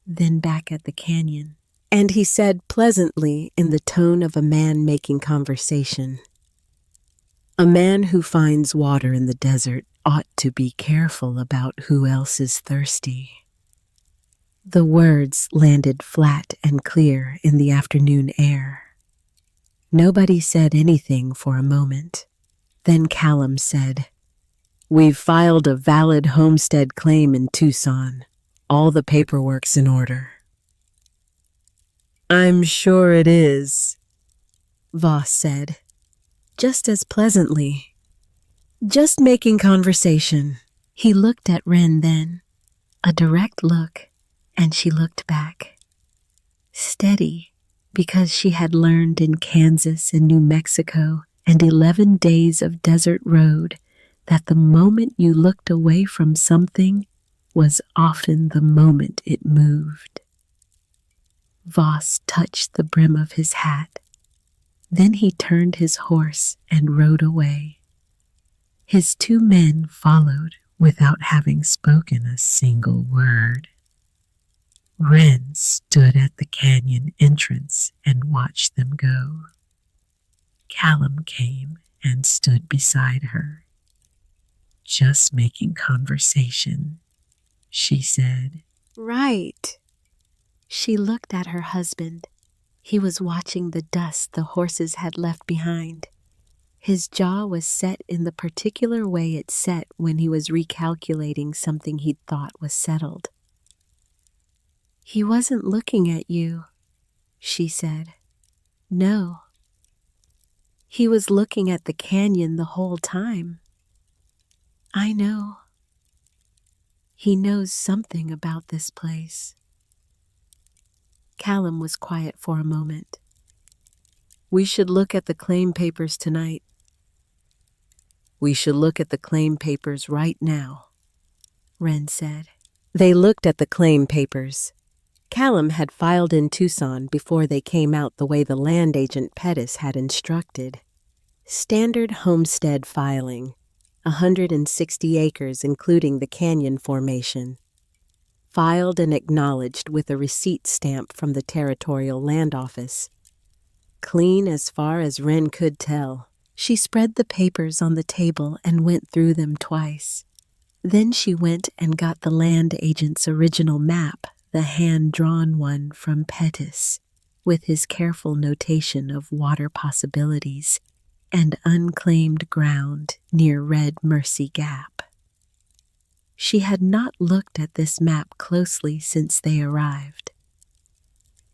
then back at the canyon. And he said pleasantly in the tone of a man making conversation, "A man who finds water in the desert ought to be careful about who else is thirsty." The words landed flat and clear in the afternoon air. Nobody said anything for a moment. Then Callum said, "We've filed a valid homestead claim in Tucson. All the paperwork's in order." "I'm sure it is," Voss said, just as pleasantly. "Just making conversation." He looked at Wren then, a direct look, and she looked back. Steady, because she had learned in Kansas and New Mexico and 11 days of desert road that the moment you looked away from something was often the moment it moved. Voss touched the brim of his hat. Then he turned his horse and rode away. His two men followed without having spoken a single word. Wren stood at the canyon entrance and watched them go. Callum came and stood beside her. "Just making conversation," she said. "Right." She looked at her husband. He was watching the dust the horses had left behind. His jaw was set in the particular way it set when he was recalculating something he'd thought was settled. "He wasn't looking at you," she said. "No. He was looking at the canyon the whole time." "I know. He knows something about this place." Callum was quiet for a moment. "We should look at the claim papers tonight." "We should look at the claim papers right now," Wren said. They looked at the claim papers. Callum had filed in Tucson before they came out the way the land agent Pettis had instructed. Standard homestead filing, 160 acres including the canyon formation. Filed and acknowledged with a receipt stamp from the Territorial Land Office. Clean as far as Wren could tell. She spread the papers on the table and went through them twice. Then she went and got the land agent's original map, the hand-drawn one from Pettis, with his careful notation of water possibilities and unclaimed ground near Red Mercy Gap. She had not looked at this map closely since they arrived.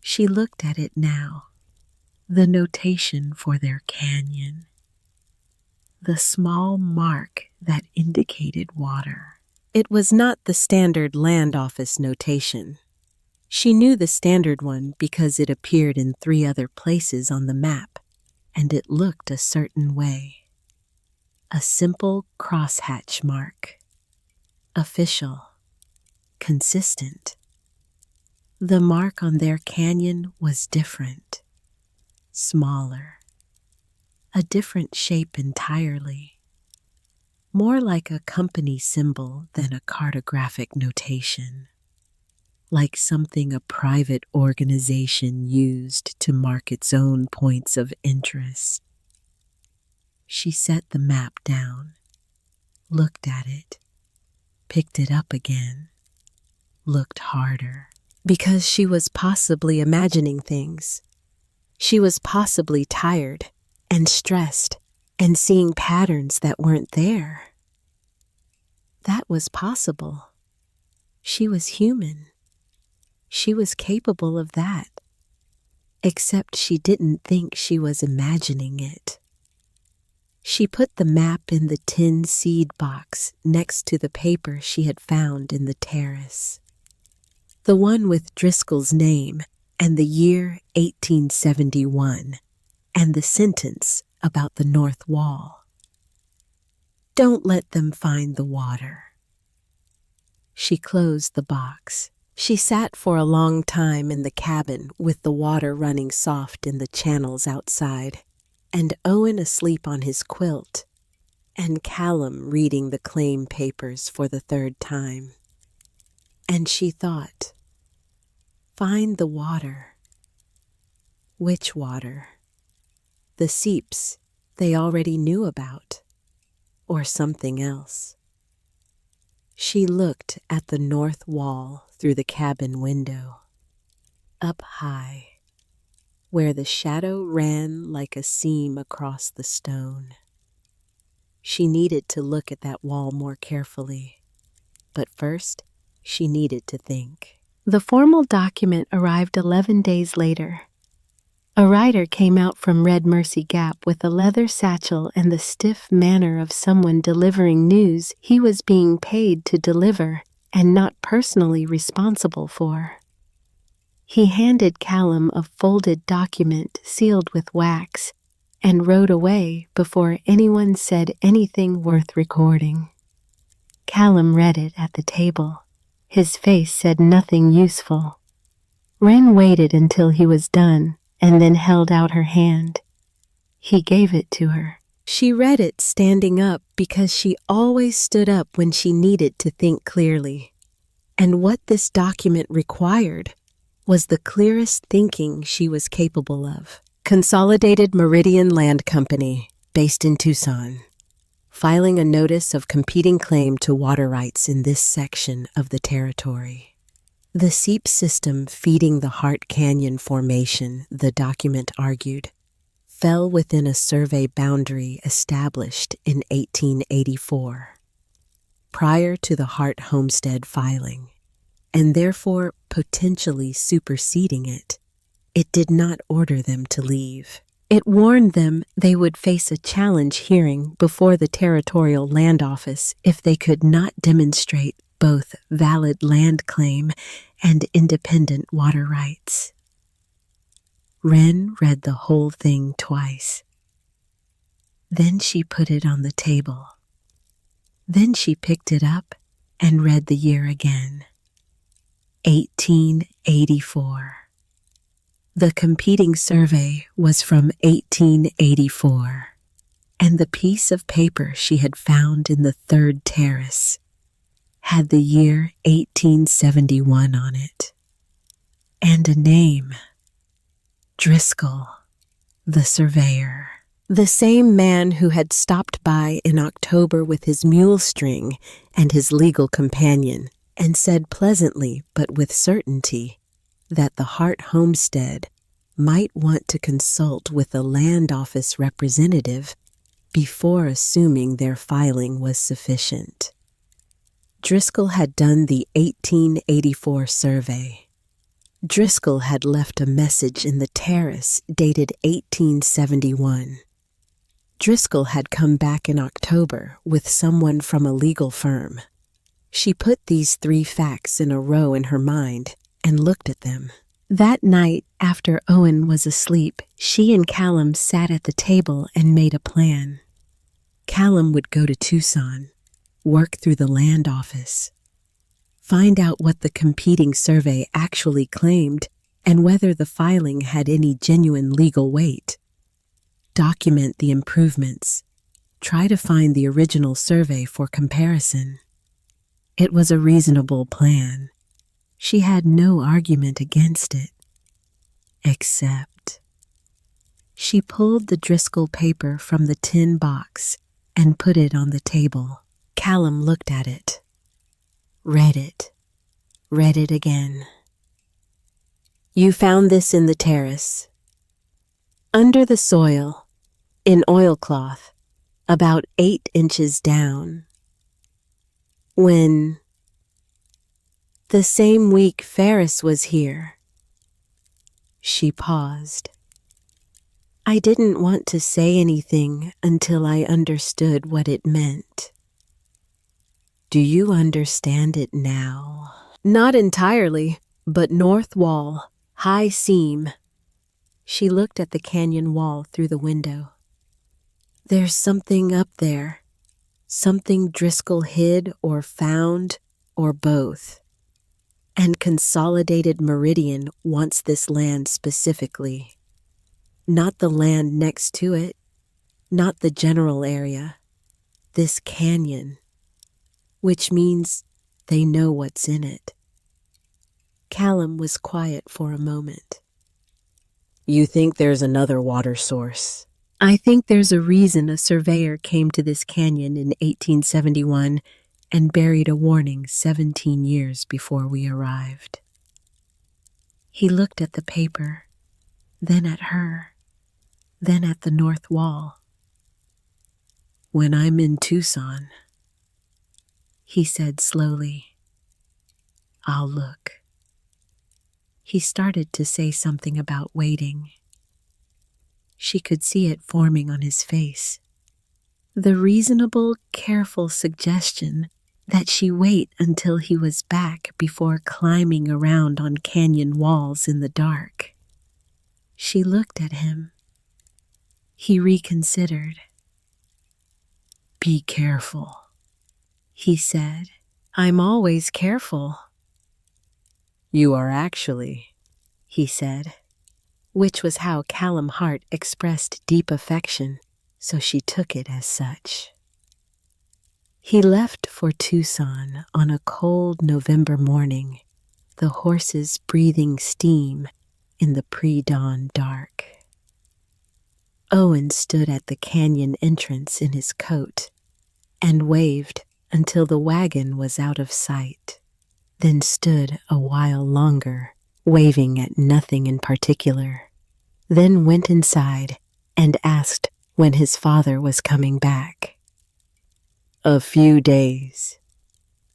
She looked at it now, the notation for their canyon, the small mark that indicated water. It was not the standard land office notation. She knew the standard one because it appeared in 3 other places on the map, and it looked a certain way. A simple crosshatch mark. Official. Consistent. The mark on their canyon was different. Smaller. A different shape entirely. More like a company symbol than a cartographic notation. Like something a private organization used to mark its own points of interest. She set the map down, looked at it, picked it up again, looked harder, because she was possibly imagining things. She was possibly tired and stressed and seeing patterns that weren't there. That was possible. She was human. She was capable of that, except she didn't think she was imagining it. She put the map in the tin seed box next to the paper she had found in the terrace. The one with Driscoll's name and the year 1871 and the sentence about the north wall. Don't let them find the water. She closed the box. She sat for a long time in the cabin with the water running soft in the channels outside, and Owen asleep on his quilt, and Callum reading the claim papers for the 3rd time. And she thought, find the water. Which water? The seeps they already knew about, or something else. She looked at the north wall through the cabin window, up high, where the shadow ran like a seam across the stone. She needed to look at that wall more carefully, but first she needed to think. The formal document arrived 11 days later. A rider came out from Red Mercy Gap with a leather satchel and the stiff manner of someone delivering news he was being paid to deliver and not personally responsible for. He handed Callum a folded document sealed with wax and rode away before anyone said anything worth recording. Callum read it at the table. His face said nothing useful. Wren waited until he was done and then held out her hand. He gave it to her. She read it standing up because she always stood up when she needed to think clearly. And what this document required was the clearest thinking she was capable of. Consolidated Meridian Land Company, based in Tucson, filing a notice of competing claim to water rights in this section of the territory. The seep system feeding the Hart Canyon Formation, the document argued, fell within a survey boundary established in 1884, prior to the Hart Homestead filing, and therefore potentially superseding it. It did not order them to leave. It warned them they would face a challenge hearing before the Territorial Land Office if they could not demonstrate both valid land claim and independent water rights. Wren read the whole thing twice. Then she put it on the table. Then she picked it up and read the year again. 1884. The competing survey was from 1884. and the piece of paper she had found in the third terrace had the year 1871 on it, and a name, Driscoll, the surveyor. The same man who had stopped by in October with his mule string and his legal companion and said pleasantly but with certainty that the Hart homestead might want to consult with a land office representative before assuming their filing was sufficient. Driscoll had done the 1884 survey. Driscoll had left a message in the terrace dated 1871. Driscoll had come back in October with someone from a legal firm. She put these 3 facts in a row in her mind and looked at them. That night, after Owen was asleep, she and Callum sat at the table and made a plan. Callum would go to Tucson, work through the land office, find out what the competing survey actually claimed and whether the filing had any genuine legal weight. Document the improvements. Try to find the original survey for comparison. It was a reasonable plan. She had no argument against it. Except she pulled the Driscoll paper from the tin box and put it on the table. Callum looked at it, read it again. You found this in the terrace, under the soil, in oilcloth, about 8 inches down. When the same week Ferris was here. She paused. I didn't want to say anything until I understood what it meant. Do you understand it now? Not entirely, but north wall, high seam. She looked at the canyon wall through the window. There's something up there, something Driscoll hid or found or both. And Consolidated Meridian wants this land specifically. Not the land next to it, not the general area, this canyon, which means they know what's in it. Callum was quiet for a moment. You think there's another water source? I think there's a reason a surveyor came to this canyon in 1871 and buried a warning 17 years before we arrived. He looked at the paper, then at her, then at the north wall. When I'm in Tucson, he said slowly, I'll look. He started to say something about waiting. She could see it forming on his face. The reasonable, careful suggestion that she wait until he was back before climbing around on canyon walls in the dark. She looked at him. He reconsidered. Be careful, he said. I'm always careful. You are actually, he said, which was how Callum Hart expressed deep affection, so she took it as such. He left for Tucson on a cold November morning, the horses breathing steam in the pre-dawn dark. Owen stood at the canyon entrance in his coat and waved until the wagon was out of sight, then stood a while longer, waving at nothing in particular, then went inside and asked when his father was coming back. A few days,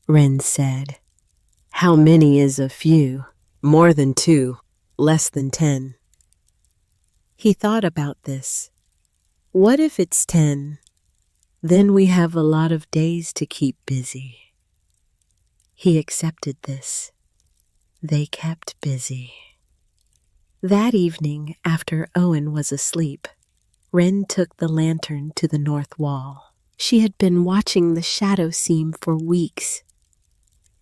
Wren said. How many is a few? More than 2, less than 10. He thought about this. What if it's 10? Then we have a lot of days to keep busy. He accepted this. They kept busy. That evening, after Owen was asleep, Wren took the lantern to the north wall. She had been watching the shadow seam for weeks.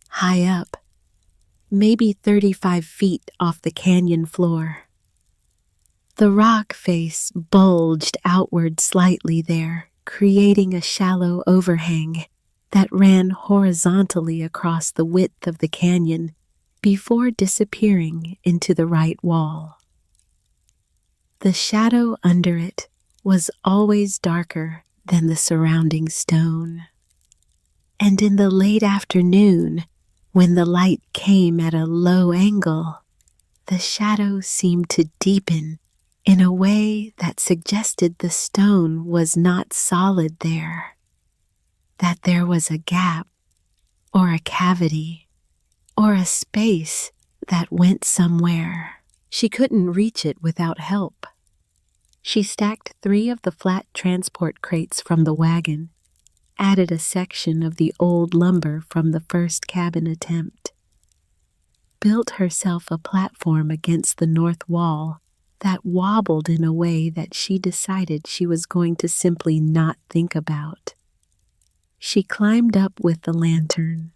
High up, maybe 35 feet off the canyon floor. The rock face bulged outward slightly there, creating a shallow overhang that ran horizontally across the width of the canyon before disappearing into the right wall. The shadow under it was always darker than the surrounding stone. And in the late afternoon, when the light came at a low angle, the shadow seemed to deepen in a way that suggested the stone was not solid there, that there was a gap or a cavity or a space that went somewhere. She couldn't reach it without help. She stacked 3 of the flat transport crates from the wagon, added a section of the old lumber from the first cabin attempt, built herself a platform against the north wall that wobbled in a way that she decided she was going to simply not think about. She climbed up with the lantern.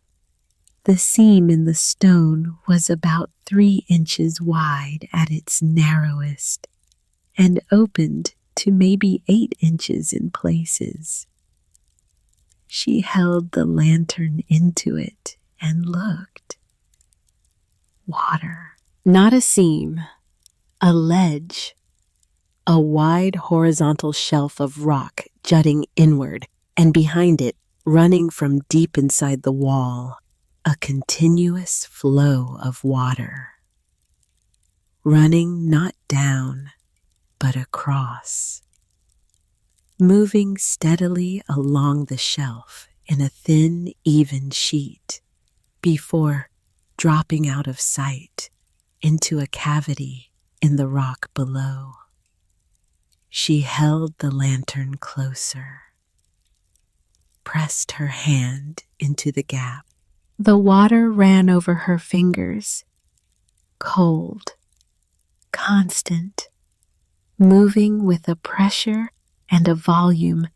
The seam in the stone was about 3 inches wide at its narrowest and opened to maybe 8 inches in places. She held the lantern into it and looked. Water. Not a seam, a ledge. A wide horizontal shelf of rock jutting inward, and behind it, running from deep inside the wall, a continuous flow of water. Running not down, but across. Moving steadily along the shelf in a thin, even sheet, before dropping out of sight into a cavity in the rock below. She held the lantern closer, pressed her hand into the gap. The water ran over her fingers, cold, constant, moving with a pressure and a volume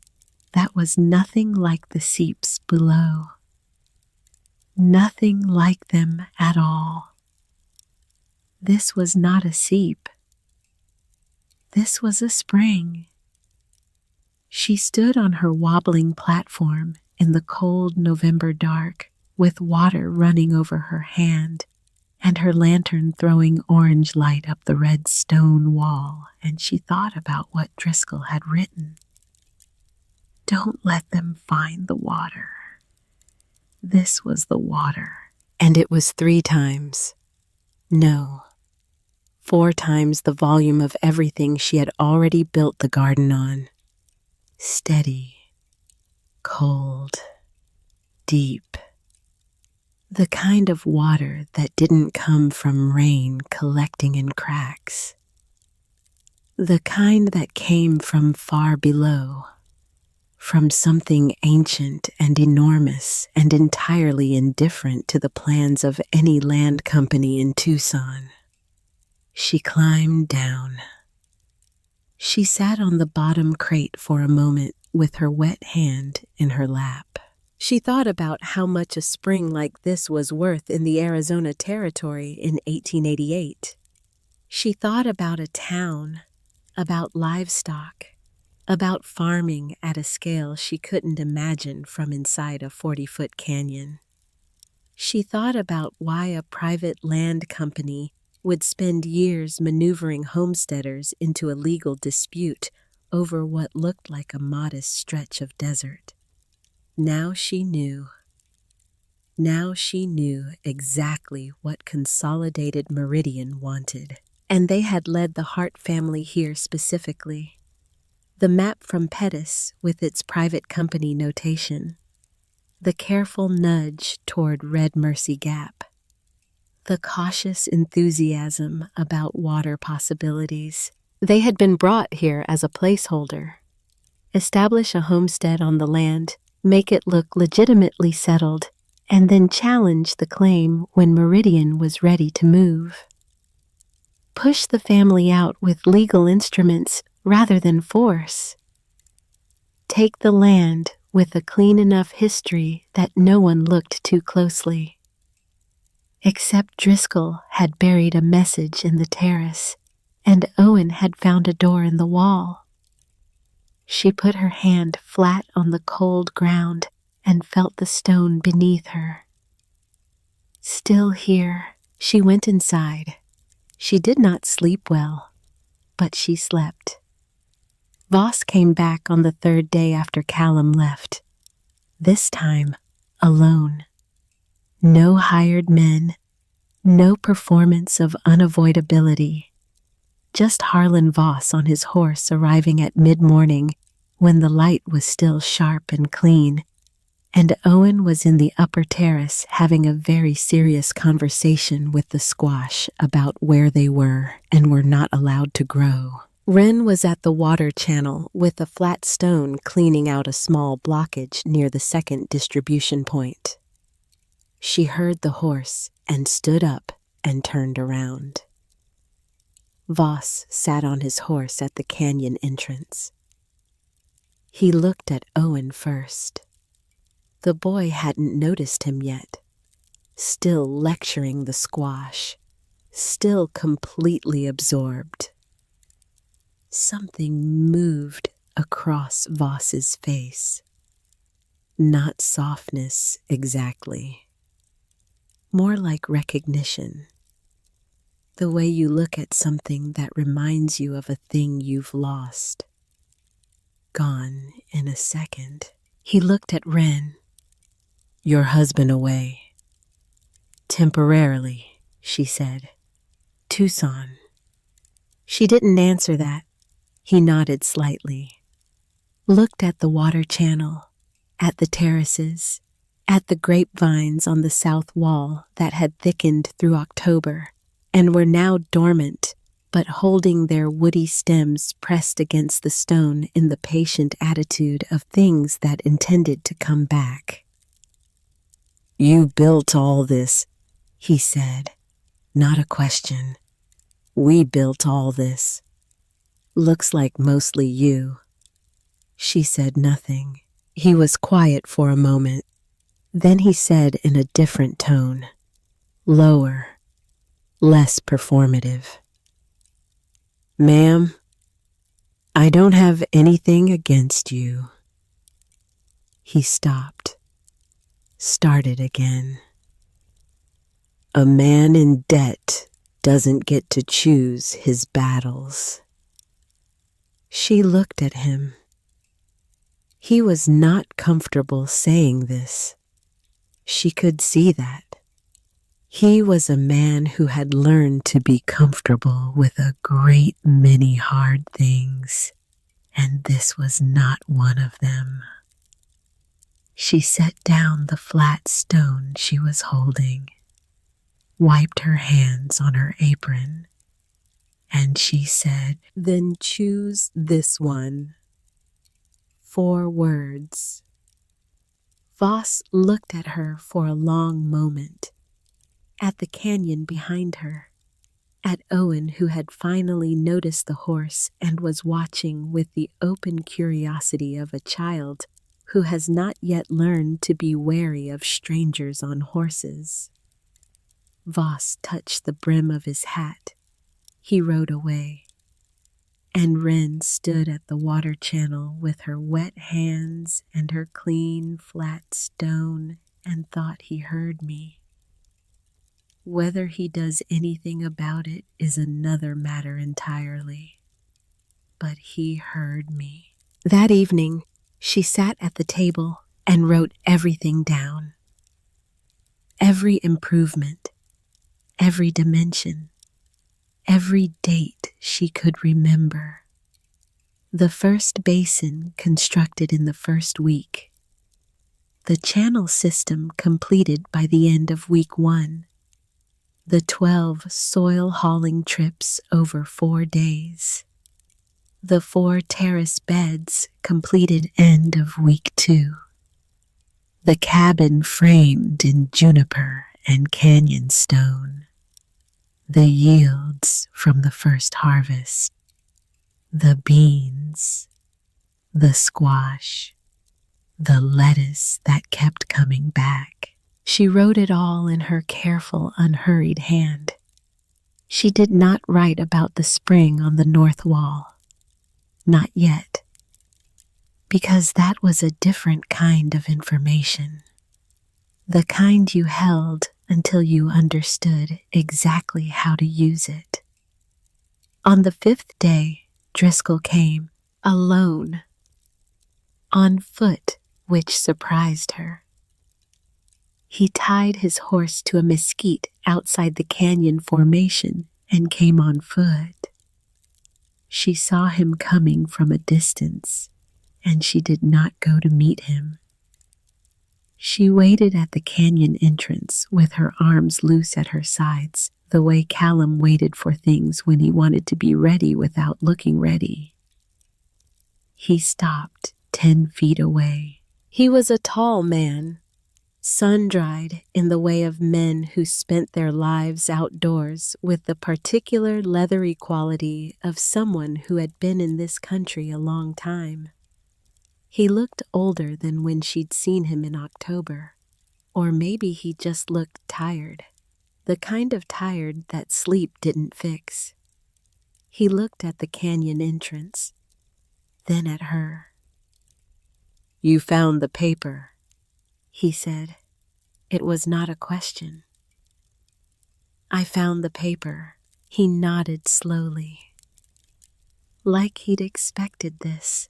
that was nothing like the seeps below. Nothing like them at all. This was not a seep. This was a spring. She stood on her wobbling platform in the cold November dark, with water running over her hand and her lantern throwing orange light up the red stone wall, and she thought about what Driscoll had written. Don't let them find the water. This was the water. And it was 3 times. No, 4 times the volume of everything she had already built the garden on. Steady, cold, deep. The kind of water that didn't come from rain collecting in cracks. The kind that came from far below, from something ancient and enormous and entirely indifferent to the plans of any land company in Tucson. She climbed down. She sat on the bottom crate for a moment with her wet hand in her lap. She thought about how much a spring like this was worth in the Arizona Territory in 1888. She thought about a town, about livestock, about farming at a scale she couldn't imagine from inside a 40-foot canyon. She thought about why a private land company would spend years maneuvering homesteaders into a legal dispute over what looked like a modest stretch of desert. Now she knew. Now she knew exactly what Consolidated Meridian wanted, and they had led the Hart family here specifically. The map from Pettis with its private company notation, the careful nudge toward Red Mercy Gap, the cautious enthusiasm about water possibilities. They had been brought here as a placeholder. Establish a homestead on the land, make it look legitimately settled, and then challenge the claim when Meridian was ready to move. Push the family out with legal instruments rather than force. Take the land with a clean enough history that no one looked too closely. Except Driscoll had buried a message in the terrace, and Owen had found a door in the wall. She put her hand flat on the cold ground and felt the stone beneath her. Still here, she went inside. She did not sleep well, but she slept. Voss came back on the third day after Callum left. This time, alone. No hired men, no performance of unavoidability. Just Harlan Voss on his horse arriving at mid-morning when the light was still sharp and clean, and Owen was in the upper terrace having a very serious conversation with the squash about where they were and were not allowed to grow. Wren was at the water channel with a flat stone cleaning out a small blockage near the second distribution point. She heard the horse and stood up and turned around. Voss sat on his horse at the canyon entrance. He looked at Owen first. The boy hadn't noticed him yet, still lecturing the squash, still completely absorbed. Something moved across Voss's face. Not softness exactly. More like recognition. The way you look at something that reminds you of a thing you've lost. Gone in a second. He looked at Wren. Your husband away. Temporarily, she said. Tucson. She didn't answer that. He nodded slightly. Looked at the water channel, at the terraces, at the grapevines on the south wall that had thickened through October and were now dormant, but holding their woody stems pressed against the stone in the patient attitude of things that intended to come back. You built all this, he said. Not a question. We built all this. Looks like mostly you. She said nothing. He was quiet for a moment. Then he said in a different tone, lower, less performative. Ma'am, I don't have anything against you. He stopped, started again. A man in debt doesn't get to choose his battles. She looked at him. He was not comfortable saying this. She could see that. He was a man who had learned to be comfortable with a great many hard things, and this was not one of them. She set down the flat stone she was holding, wiped her hands on her apron, and she said, Then choose this one. 4 words. Voss looked at her for a long moment, at the canyon behind her, at Owen who had finally noticed the horse and was watching with the open curiosity of a child who has not yet learned to be wary of strangers on horses. Voss touched the brim of his hat. He rode away, and Wren stood at the water channel with her wet hands and her clean, flat stone and thought he heard me. Whether he does anything about it is another matter entirely, but he heard me. That evening, she sat at the table and wrote everything down. Every improvement, every dimension, every date she could remember. The first basin constructed in the first week. The channel system completed by the end of week 1. The 12 soil hauling trips over 4 days. The 4 terrace beds completed end of week 2. The cabin framed in juniper and canyon stone. The yields from the first harvest. The beans. The squash. The lettuce that kept coming back. She wrote it all in her careful, unhurried hand. She did not write about the spring on the north wall. Not yet. because that was a different kind of information. The kind you held until you understood exactly how to use it. On the 5th day, Driscoll came, alone, on foot, which surprised her. He tied his horse to a mesquite outside the canyon formation and came on foot. She saw him coming from a distance, and she did not go to meet him. She waited at the canyon entrance with her arms loose at her sides, the way Callum waited for things when he wanted to be ready without looking ready. He stopped 10 feet away. He was a tall man, sun-dried in the way of men who spent their lives outdoors with the particular leathery quality of someone who had been in this country a long time. He looked older than when she'd seen him in October, or maybe he just looked tired, the kind of tired that sleep didn't fix. He looked at the canyon entrance, then at her. "You found the paper," he said. It was not a question. "I found the paper." He nodded slowly, like he'd expected this.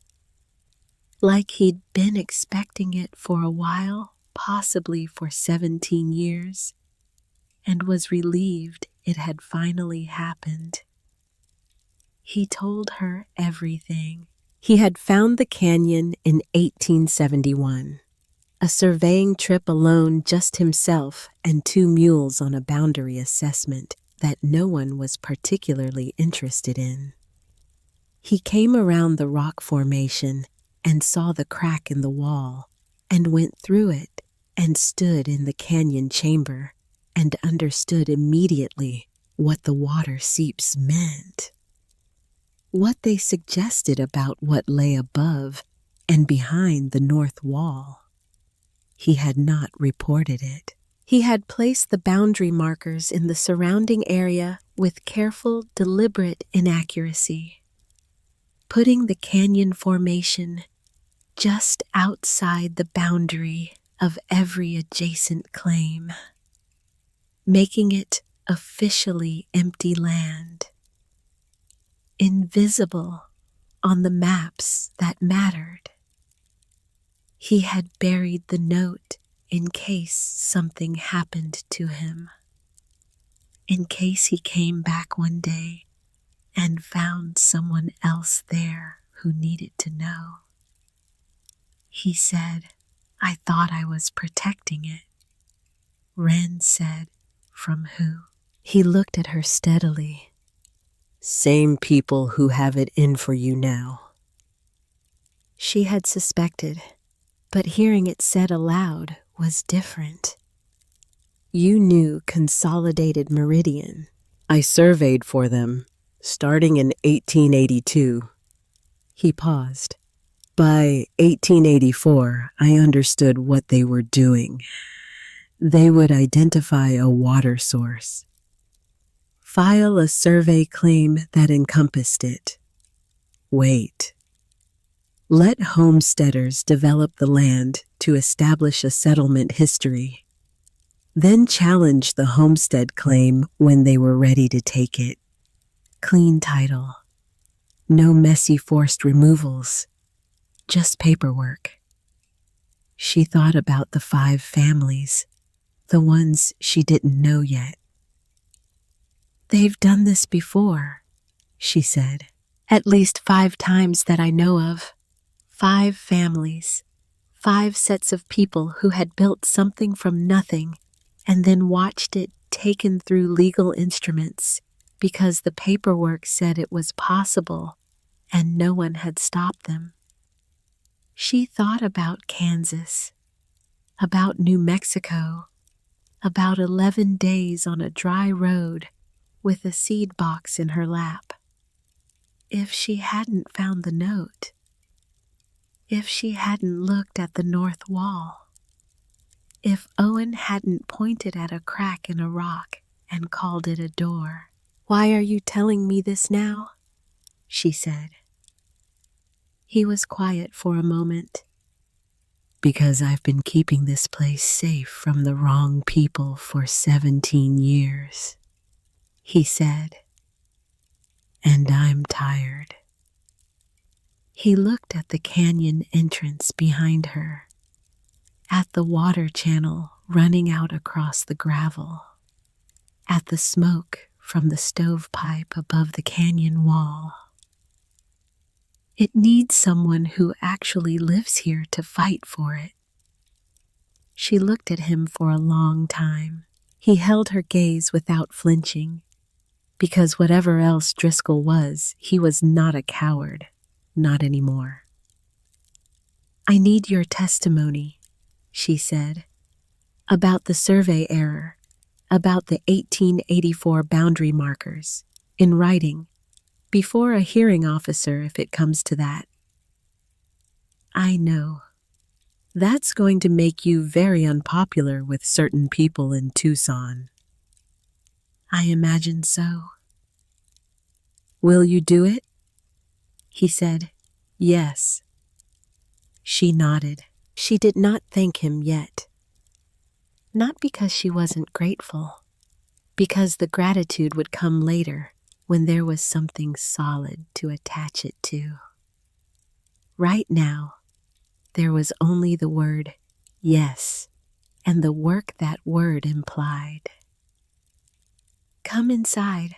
Like he'd been expecting it for a while, possibly for 17 years, and was relieved it had finally happened. He told her everything. He had found the canyon in 1871, a surveying trip alone, just himself and 2 mules on a boundary assessment that no one was particularly interested in. He came around the rock formation and saw the crack in the wall, and went through it and stood in the canyon chamber and understood immediately what the water seeps meant, what they suggested about what lay above and behind the north wall. He had not reported it. He had placed the boundary markers in the surrounding area with careful, deliberate inaccuracy, putting the canyon formation just outside the boundary of every adjacent claim, making it officially empty land, invisible on the maps that mattered. He had buried the note in case something happened to him, in case he came back one day and found someone else there who needed to know. He said, "I thought I was protecting it." Wren said, "From who?" He looked at her steadily. "Same people who have it in for you now." She had suspected, but hearing it said aloud was different. "You knew Consolidated Meridian." "I surveyed for them, starting in 1882. He paused. "By 1884, I understood what they were doing. They would identify a water source, file a survey claim that encompassed it, wait, let homesteaders develop the land to establish a settlement history, then challenge the homestead claim when they were ready to take it. Clean title, no messy forced removals, just paperwork." She thought about the 5 families, the ones she didn't know yet. "They've done this before," she said. "At least 5 times that I know of. 5 families, 5 sets of people who had built something from nothing and then watched it taken through legal instruments because the paperwork said it was possible and no one had stopped them." She thought about Kansas, about New Mexico, about 11 days on a dry road with a seed box in her lap. If she hadn't found the note, if she hadn't looked at the north wall, if Owen hadn't pointed at a crack in a rock and called it a door. "Why are you telling me this now?" she said. He was quiet for a moment. Because I've been keeping this place safe from the wrong people for 17 years, he said. And I'm tired. He looked at the canyon entrance behind her, at the water channel running out across the gravel, at the smoke from the stovepipe above the canyon wall. It needs someone who actually lives here to fight for it. She looked at him for a long time. He held her gaze without flinching, because whatever else Driscoll was, he was not a coward, not anymore. I need your testimony, she said, about the survey error, about the 1884 boundary markers, in writing, before a hearing officer if it comes to that. I know. That's going to make you very unpopular with certain people in Tucson. I imagine so. Will you do it? He said, yes. She nodded. She did not thank him yet. Not because she wasn't grateful, because the gratitude would come later when there was something solid to attach it to. Right now, there was only the word yes, and the work that word implied. Come inside,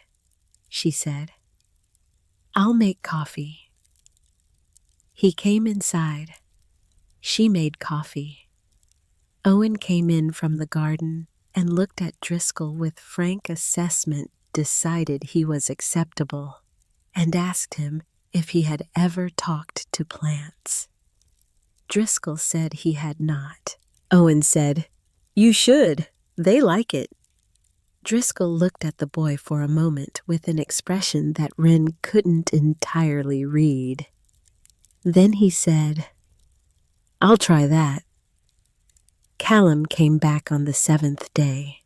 she said. I'll make coffee. He came inside. She made coffee. Owen came in from the garden and looked at Driscoll with frank assessment, decided he was acceptable, and asked him if he had ever talked to plants. Driscoll said he had not. Owen said, You should. They like it. Driscoll looked at the boy for a moment with an expression that Wren couldn't entirely read. Then he said, I'll try that. Callum came back on the 7th day.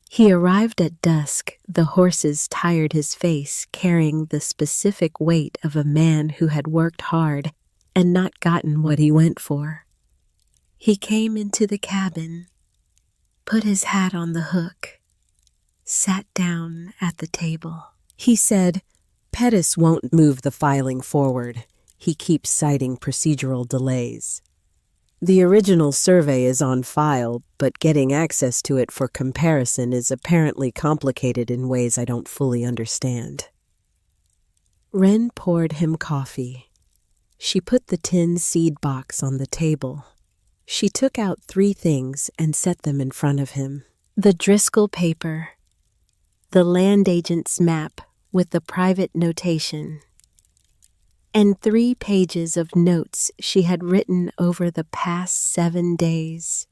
He arrived at dusk. The horses tired his face, carrying the specific weight of a man who had worked hard and not gotten what he went for. He came into the cabin, put his hat on the hook, sat down at the table. He said, Pettis won't move the filing forward. He keeps citing procedural delays. The original survey is on file, but getting access to it for comparison is apparently complicated in ways I don't fully understand. Wren poured him coffee. She put the tin seed box on the table. She took out 3 things and set them in front of him. The Driscoll paper, the land agent's map with the private notation, and 3 pages of notes she had written over the past 7 days,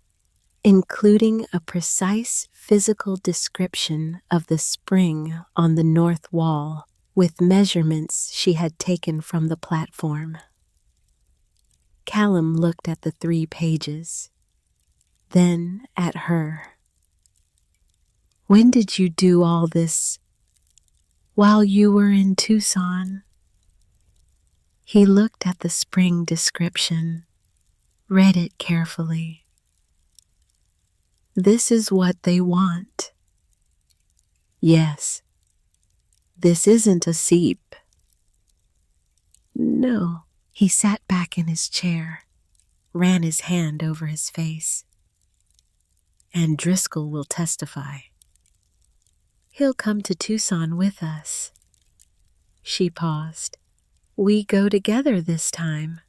including a precise physical description of the spring on the north wall with measurements she had taken from the platform. Callum looked at the 3 pages, then at her. When did you do all this? While you were in Tucson? He looked at the spring description, read it carefully. This is what they want. Yes. This isn't a seep. No. He sat back in his chair, ran his hand over his face. And Driscoll will testify. He'll come to Tucson with us. She paused. We go together this time.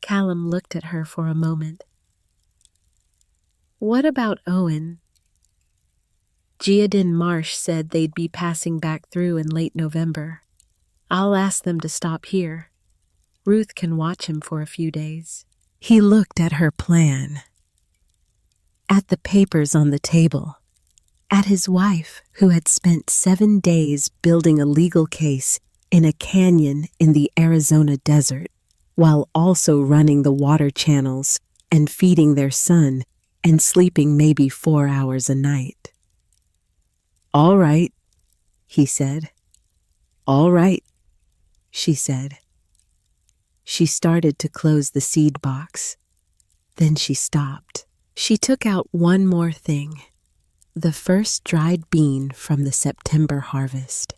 Callum looked at her for a moment. What about Owen? Giadin Marsh said they'd be passing back through in late November. I'll ask them to stop here. Ruth can watch him for a few days. He looked at her plan, at the papers on the table, at his wife who had spent 7 days building a legal case in a canyon in the Arizona desert, while also running the water channels and feeding their son and sleeping maybe 4 hours a night. All right, he said. All right, she said. She started to close the seed box. Then she stopped. She took out one more thing, the first dried bean from the September harvest.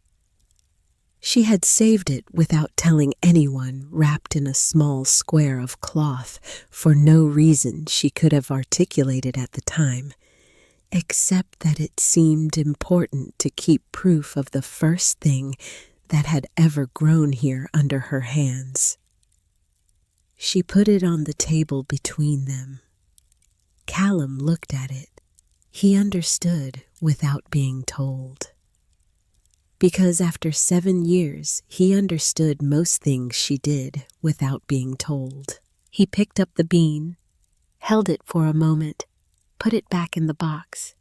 She had saved it without telling anyone, wrapped in a small square of cloth, for no reason she could have articulated at the time, except that it seemed important to keep proof of the first thing that had ever grown here under her hands. She put it on the table between them. Callum looked at it. He understood without being told. Because after 7 years, he understood most things she did without being told. He picked up the bean, held it for a moment, put it back in the box.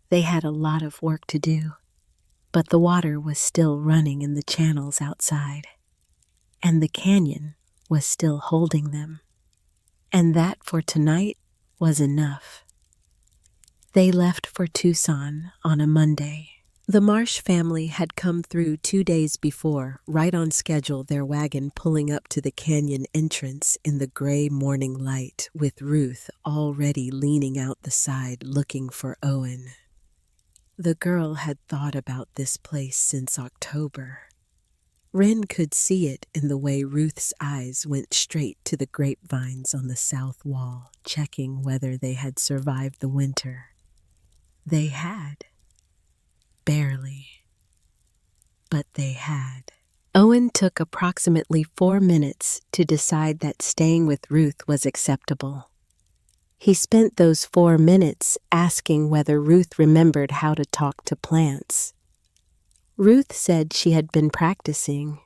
They had a lot of work to do, but the water was still running in the channels outside, and the canyon was still holding them. And that for tonight was enough. They left for Tucson on a Monday. The Marsh family had come through 2 days before, right on schedule, their wagon pulling up to the canyon entrance in the gray morning light, with Ruth already leaning out the side looking for Owen. The girl had thought about this place since October. Wren could see it in the way Ruth's eyes went straight to the grapevines on the south wall, checking whether they had survived the winter. They had. Barely. But they had. Owen took approximately 4 minutes to decide that staying with Ruth was acceptable. He spent those 4 minutes asking whether Ruth remembered how to talk to plants. Ruth said she had been practicing.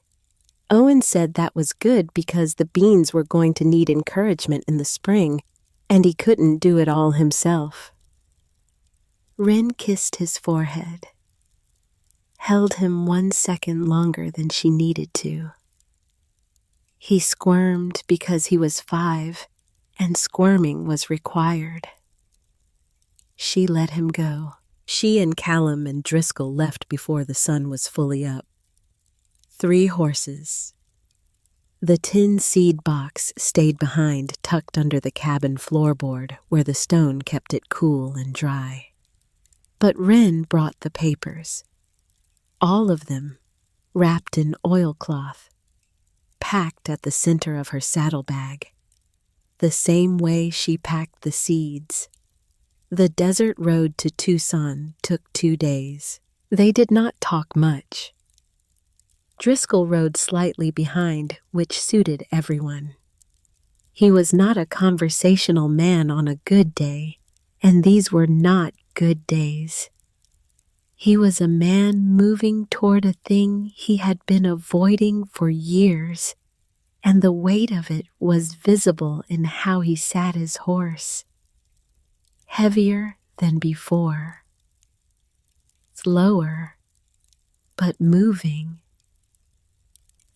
Owen said that was good because the beans were going to need encouragement in the spring, and he couldn't do it all himself. Wren kissed his forehead, held him 1 second longer than she needed to. He squirmed because he was 5, and squirming was required. She let him go. She and Callum and Driscoll left before the sun was fully up. 3 horses. The tin seed box stayed behind, tucked under the cabin floorboard where the stone kept it cool and dry. But Wren brought the papers. All of them, wrapped in oilcloth, packed at the center of her saddlebag, the same way she packed the seeds. The desert road to Tucson took 2 days. They did not talk much. Driscoll rode slightly behind, which suited everyone. He was not a conversational man on a good day, and these were not good days. He was a man moving toward a thing he had been avoiding for years, and the weight of it was visible in how he sat his horse. Heavier than before. Slower, but moving.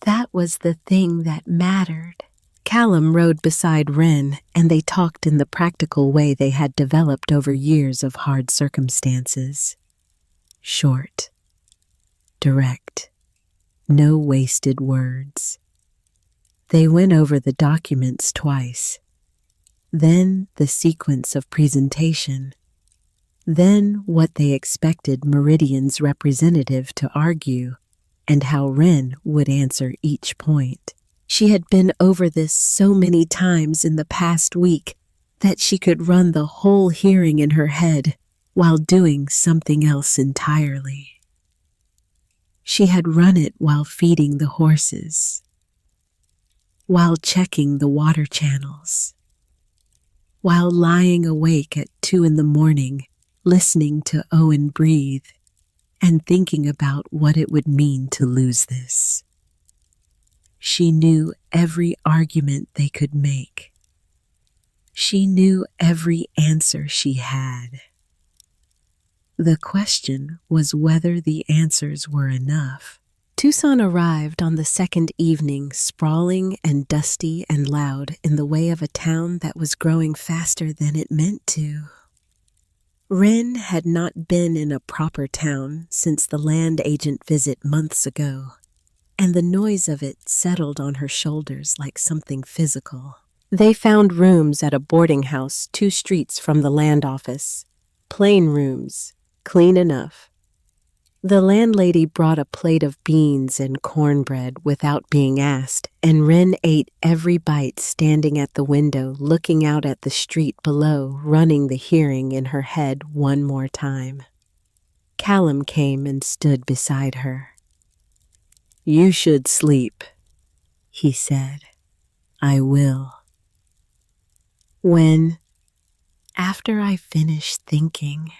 That was the thing that mattered. Callum rode beside Wren, and they talked in the practical way they had developed over years of hard circumstances. Short, direct, no wasted words. They went over the documents twice. Then the sequence of presentation. Then what they expected Meridian's representative to argue, and how Wren would answer each point. She had been over this so many times in the past week that she could run the whole hearing in her head while doing something else entirely. She had run it while feeding the horses, while checking the water channels, while lying awake at 2 a.m, listening to Owen breathe and thinking about what it would mean to lose this. She knew every argument they could make. She knew every answer she had. The question was whether the answers were enough. Tucson arrived on the second evening, sprawling and dusty and loud in the way of a town that was growing faster than it meant to. Wren had not been in a proper town since the land agent visit months ago. and the noise of it settled on her shoulders like something physical. They found rooms at a boarding house 2 streets from the land office. Plain rooms, clean enough. The landlady brought a plate of beans and cornbread without being asked, and Wren ate every bite standing at the window, looking out at the street below, running the hearing in her head one more time. Callum came and stood beside her. "You should sleep," he said. "I will." "When?" "After I finish thinking."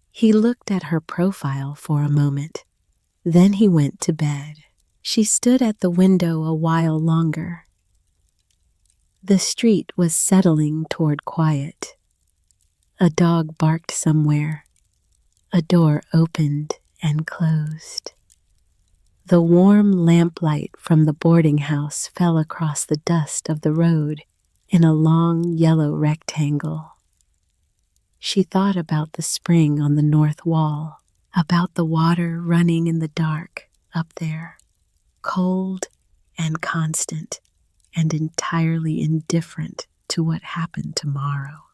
He looked at her profile for a moment. Then he went to bed. She stood at the window a while longer. The street was settling toward quiet. A dog barked somewhere. A door opened and closed. The warm lamplight from the boarding house fell across the dust of the road in a long yellow rectangle. She thought about the spring on the north wall, about the water running in the dark up there, cold and constant and entirely indifferent to what happened tomorrow.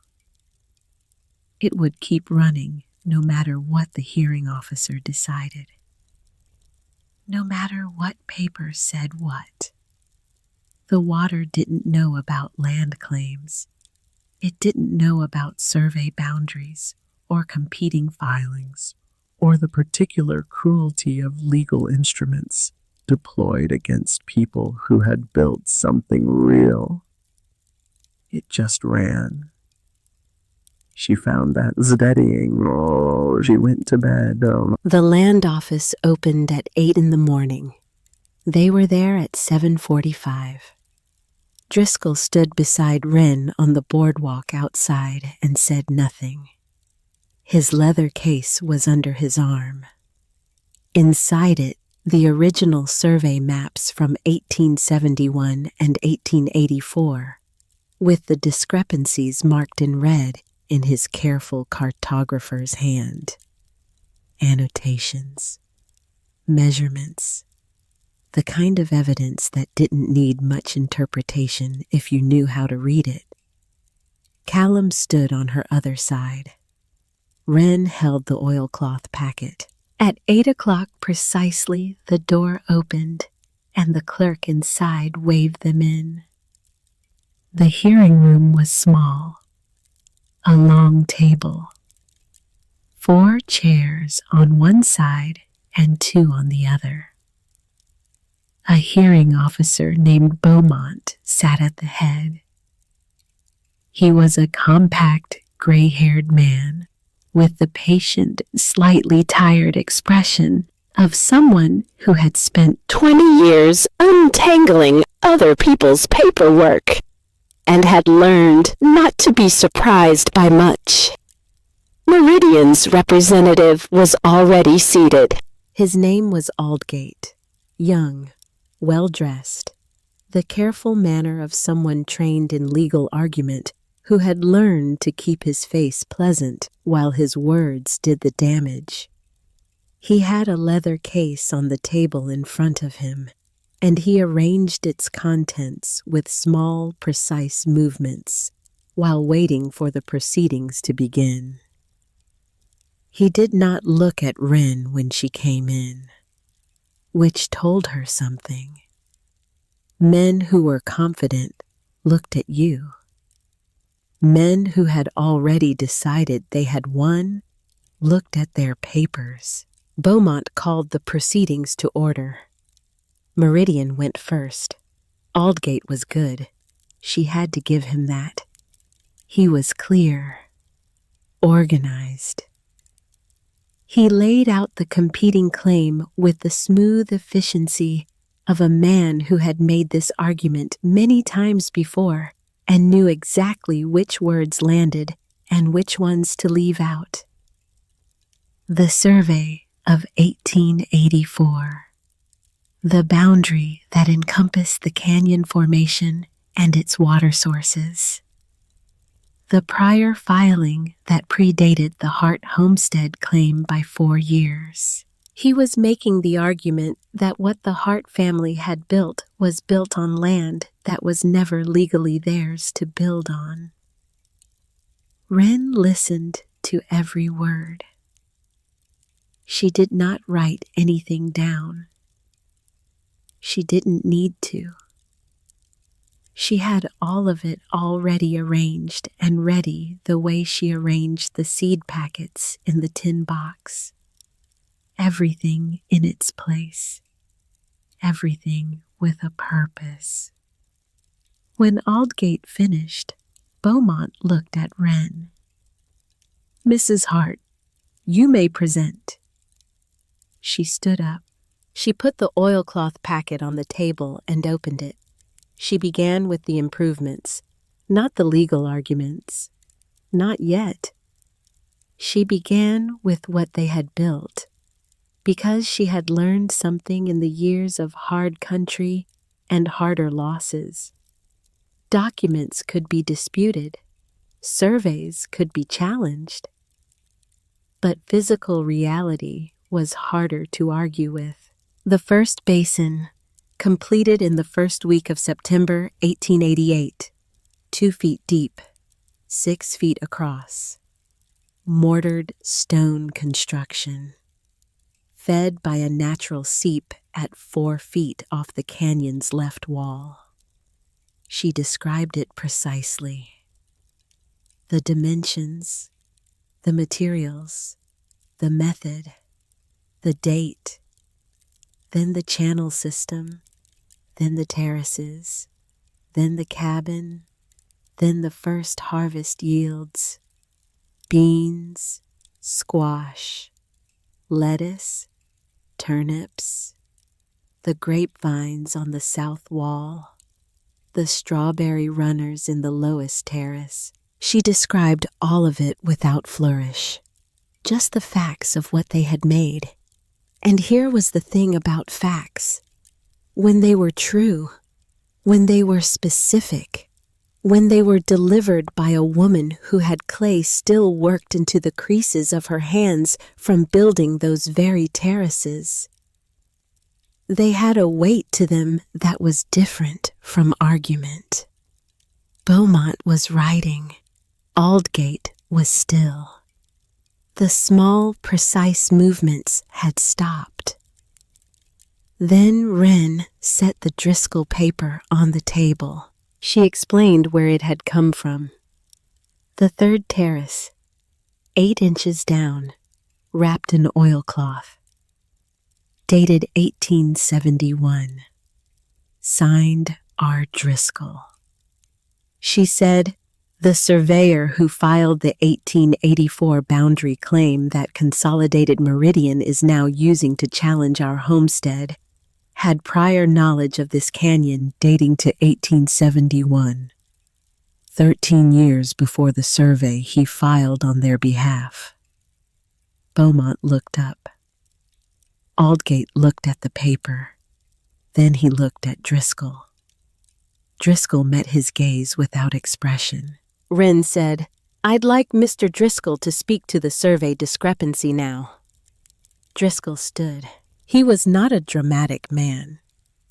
It would keep running no matter what the hearing officer decided, no matter what paper said what. The water didn't know about land claims. It didn't know about survey boundaries or competing filings or the particular cruelty of legal instruments deployed against people who had built something real. It just ran. She found that steadying. She went to bed. The land office opened at 8 in the morning. They were there at 7:45. Driscoll stood beside Wren on the boardwalk outside and said nothing. His leather case was under his arm. Inside it, the original survey maps from 1871 and 1884, with the discrepancies marked in red in his careful cartographer's hand. Annotations, measurements, the kind of evidence that didn't need much interpretation if you knew how to read it. Callum stood on her other side. Wren held the oilcloth packet. At 8 o'clock precisely, the door opened, and the clerk inside waved them in. The hearing room was small. A long table. 4 chairs on one side and 2 on the other. A hearing officer named Beaumont sat at the head. He was a compact, gray-haired man with the patient, slightly tired expression of someone who had spent 20 years untangling other people's paperwork and had learned not to be surprised by much. Meridian's representative was already seated. His name was Aldgate, young, well-dressed, the careful manner of someone trained in legal argument who had learned to keep his face pleasant while his words did the damage. He had a leather case on the table in front of him, and he arranged its contents with small, precise movements while waiting for the proceedings to begin. He did not look at Wren when she came in, which told her something. Men who were confident looked at you. Men who had already decided they had won looked at their papers. Beaumont called the proceedings to order. Meridian went first. Aldgate was good. She had to give him that. He was clear, organized. He laid out the competing claim with the smooth efficiency of a man who had made this argument many times before and knew exactly which words landed and which ones to leave out. The survey of 1884. The boundary that encompassed the canyon formation and its water sources. The prior filing that predated the Hart homestead claim by 4 years. He was making the argument that what the Hart family had built was built on land that was never legally theirs to build on. Wren listened to every word. She did not write anything down. She didn't need to. She had all of it already arranged and ready the way she arranged the seed packets in the tin box. Everything in its place. Everything with a purpose. When Aldgate finished, Beaumont looked at Wren. "Mrs. Hart, you may present." She stood up. She put the oilcloth packet on the table and opened it. She began with the improvements, not the legal arguments. Not yet. She began with what they had built, because she had learned something in the years of hard country and harder losses. Documents could be disputed. Surveys could be challenged. But physical reality was harder to argue with. The first basin, completed in the first week of September 1888, 2 feet deep, 6 feet across, mortared stone construction, fed by a natural seep at 4 feet off the canyon's left wall. She described it precisely. The dimensions, the materials, the method, the date, then the channel system, then the terraces, then the cabin, then the first harvest yields, beans, squash, lettuce, turnips, the grapevines on the south wall, the strawberry runners in the lowest terrace. She described all of it without flourish, just the facts of what they had made. And here was the thing about facts. When they were true, when they were specific, when they were delivered by a woman who had clay still worked into the creases of her hands from building those very terraces, they had a weight to them that was different from argument. Beaumont was writing. Aldgate was still. The small, precise movements had stopped. Then Wren set the Driscoll paper on the table. She explained where it had come from. The third terrace, 8 inches down, wrapped in oilcloth. Dated 1871. Signed R. Driscoll. She said, "The surveyor who filed the 1884 boundary claim that Consolidated Meridian is now using to challenge our homestead had prior knowledge of this canyon dating to 1871, 13 years before the survey he filed on their behalf." Beaumont looked up. Aldgate looked at the paper. Then he looked at Driscoll. Driscoll met his gaze without expression. Wren said, "I'd like Mr. Driscoll to speak to the survey discrepancy now." Driscoll stood. He was not a dramatic man.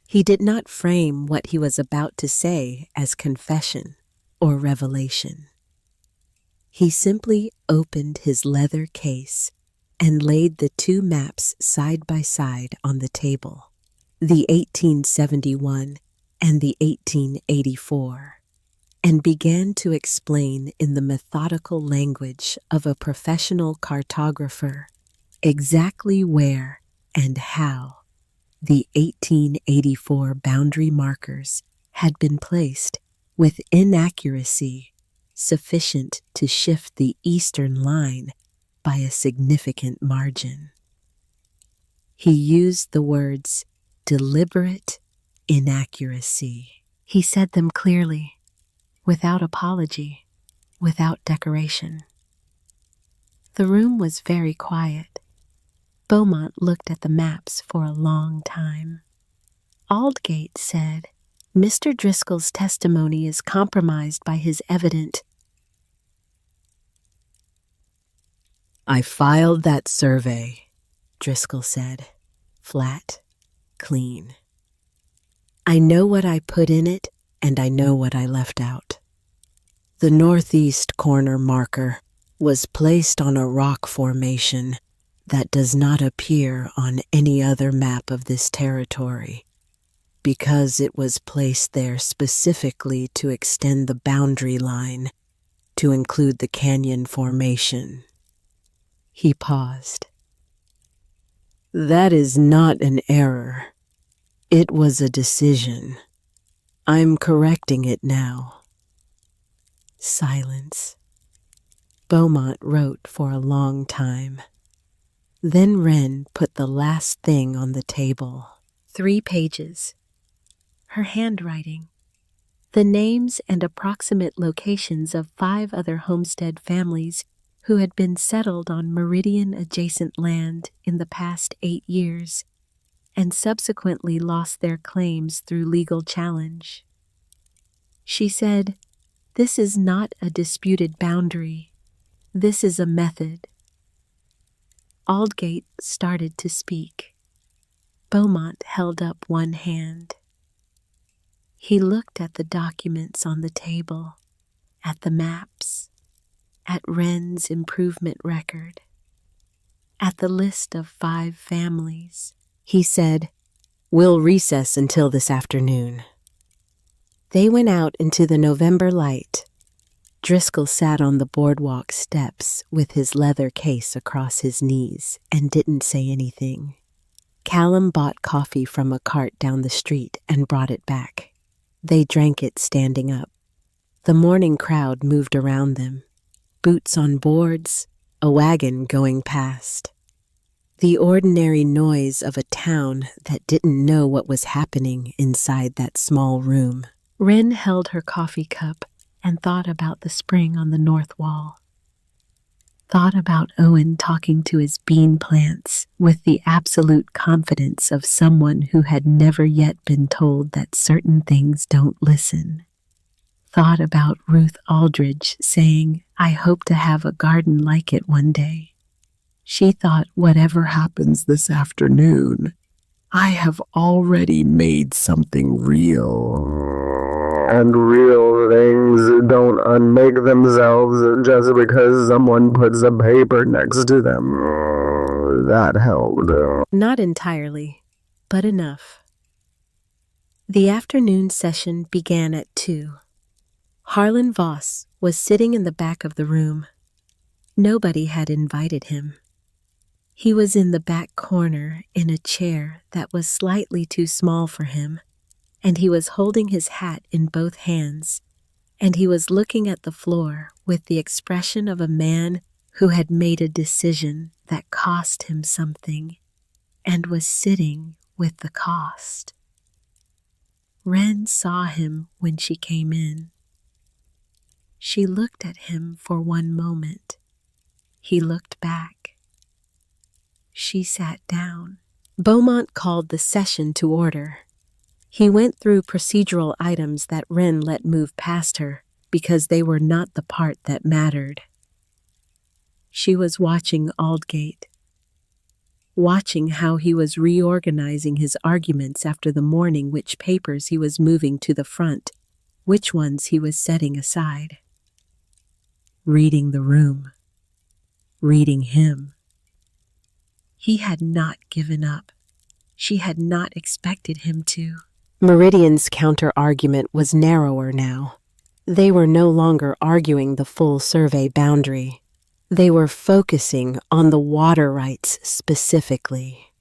He did not frame what he was about to say as confession or revelation. He simply opened his leather case and laid the 2 maps side by side on the table, the 1871 and the 1884. And began to explain in the methodical language of a professional cartographer exactly where and how the 1884 boundary markers had been placed with inaccuracy sufficient to shift the eastern line by a significant margin. He used the words deliberate inaccuracy. He said them clearly, without apology, without decoration. The room was very quiet. Beaumont looked at the maps for a long time. Aldgate said, "Mr. Driscoll's testimony is compromised by his evident." "I filed that survey," Driscoll said. Flat, clean. I know what I put in it, and I know what I left out. The northeast corner marker was placed on a rock formation that does not appear on any other map of this territory, because it was placed there specifically to extend the boundary line to include the canyon formation. He paused. That is not an error. It was a decision. I'm correcting it now. Silence. Beaumont wrote for a long time. Then Wren put the last thing on the table. 3 pages. Her handwriting. The names and approximate locations of 5 other homestead families who had been settled on meridian-adjacent land in the past 8 years and subsequently lost their claims through legal challenge. She said, "This is not a disputed boundary. This is a method." Aldgate started to speak. Beaumont held up one hand. He looked at the documents on the table, at the maps, at Wren's improvement record, at the list of 5 families. He said, "We'll recess until this afternoon." They went out into the November light. Driscoll sat on the boardwalk steps with his leather case across his knees and didn't say anything. Callum bought coffee from a cart down the street and brought it back. They drank it standing up. The morning crowd moved around them, boots on boards, a wagon going past. The ordinary noise of a town that didn't know what was happening inside that small room. Wren held her coffee cup and thought about the spring on the north wall. Thought about Owen talking to his bean plants with the absolute confidence of someone who had never yet been told that certain things don't listen. Thought about Ruth Aldridge saying, "I hope to have a garden like it one day." She thought, whatever happens this afternoon, I have already made something real. And real things don't unmake themselves just because someone puts a paper next to them. That helped. Not entirely, but enough. The afternoon session began at 2. Harlan Voss was sitting in the back of the room. Nobody had invited him. He was in the back corner in a chair that was slightly too small for him, and he was holding his hat in both hands, and he was looking at the floor with the expression of a man who had made a decision that cost him something and was sitting with the cost. Wren saw him when she came in. She looked at him for one moment. He looked back. She sat down. Beaumont called the session to order. He went through procedural items that Wren let move past her because they were not the part that mattered. She was watching Aldgate, watching how he was reorganizing his arguments after the morning, which papers he was moving to the front, which ones he was setting aside. Reading the room, reading him. He had not given up. She had not expected him to. Meridian's counter-argument was narrower now. They were no longer arguing the full survey boundary. They were focusing on the water rights specifically.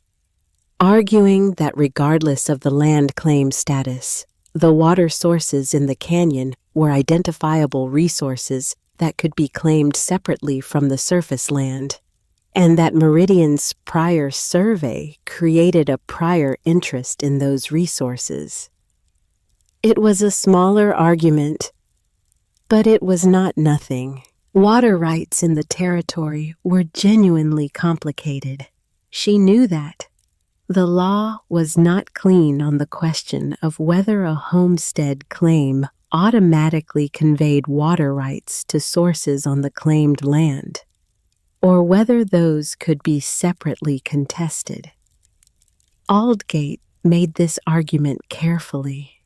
Arguing that regardless of the land claim status, the water sources in the canyon were identifiable resources that could be claimed separately from the surface land, and that Meridian's prior survey created a prior interest in those resources. It was a smaller argument, but it was not nothing. Water rights in the territory were genuinely complicated. She knew that. The law was not clean on the question of whether a homestead claim automatically conveyed water rights to sources on the claimed land. or whether those could be separately contested. Aldgate made this argument carefully.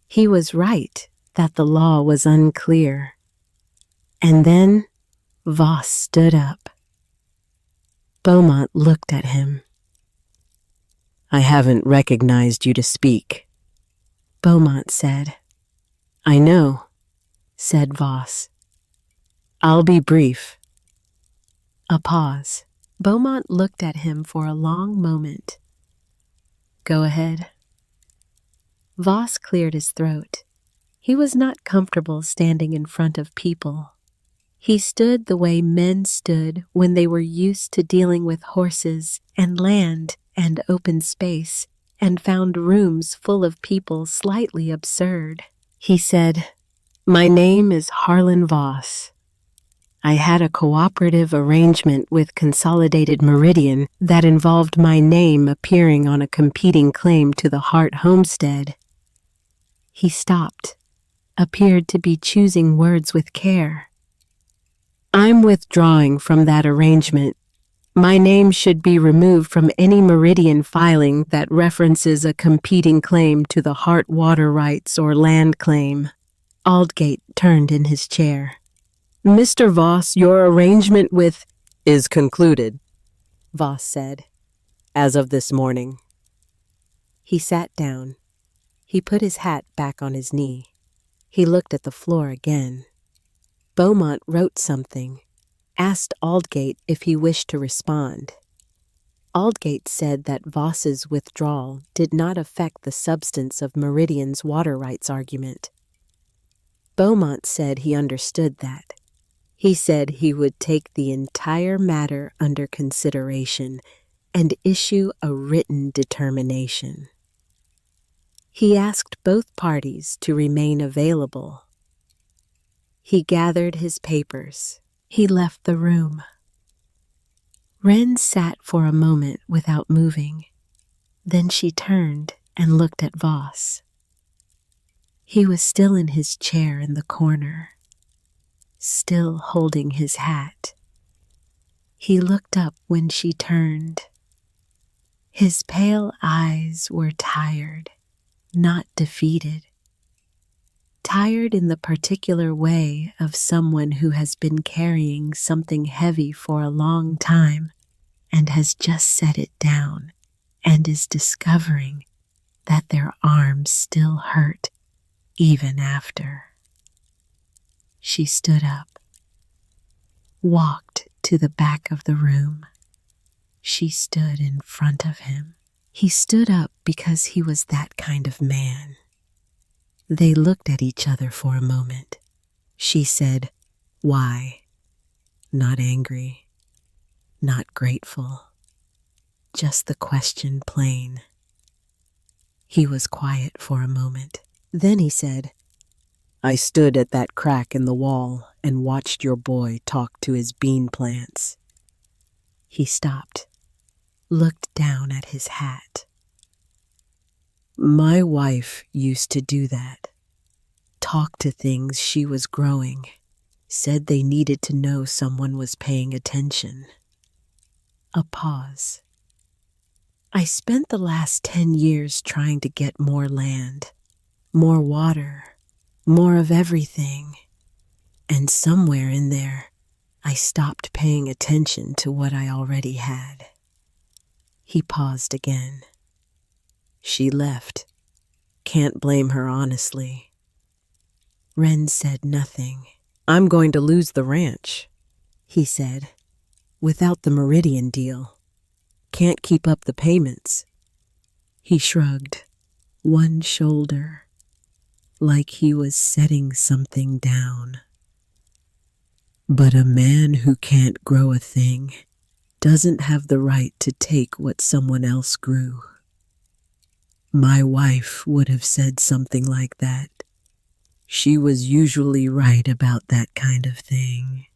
He was right that the law was unclear. And then Voss stood up. Beaumont looked at him. "I haven't recognized you to speak," Beaumont said. "I know," said Voss. "I'll be brief." A pause. Beaumont looked at him for a long moment. "Go ahead." Voss cleared his throat. He was not comfortable standing in front of people. He stood the way men stood when they were used to dealing with horses and land and open space and found rooms full of people slightly absurd. He said, "My name is Harlan Voss. I had a cooperative arrangement with Consolidated Meridian that involved my name appearing on a competing claim to the Hart homestead." He stopped, appeared to be choosing words with care. "I'm withdrawing from that arrangement. My name should be removed from any Meridian filing that references a competing claim to the Hart water rights or land claim." Aldgate turned in his chair. "Mr. Voss, your arrangement with—" "is concluded," Voss said, "as of this morning." He sat down. He put his hat back on his knee. He looked at the floor again. Beaumont wrote something, asked Aldgate if he wished to respond. Aldgate said that Voss's withdrawal did not affect the substance of Meridian's water rights argument. Beaumont said he understood that. He said he would take the entire matter under consideration and issue a written determination. He asked both parties to remain available. He gathered his papers. He left the room. Wren sat for a moment without moving. Then she turned and looked at Voss. He was still in his chair in the corner, still holding his hat. He looked up when she turned. His pale eyes were tired, not defeated. Tired in the particular way of someone who has been carrying something heavy for a long time and has just set it down and is discovering that their arms still hurt even after. She stood up, walked to the back of the room. She stood in front of him. He stood up because he was that kind of man. They looked at each other for a moment. She said, "Why?" Not angry, not grateful, just the question plain. He was quiet for a moment. Then he said, "I stood at that crack in the wall and watched your boy talk to his bean plants." He stopped, looked down at his hat. "My wife used to do that. Talk to things she was growing. Said they needed to know someone was paying attention." A pause. "I spent the last 10 years trying to get more land, more water, more of everything. And somewhere in there, I stopped paying attention to what I already had." He paused again. She left. Can't blame her, honestly. Wren said nothing. "I'm going to lose the ranch," he said, "without the Meridian deal. Can't keep up the payments." He shrugged one shoulder, like he was setting something down. "But a man who can't grow a thing doesn't have the right to take what someone else grew. My wife would have said something like that. She was usually right about that kind of thing."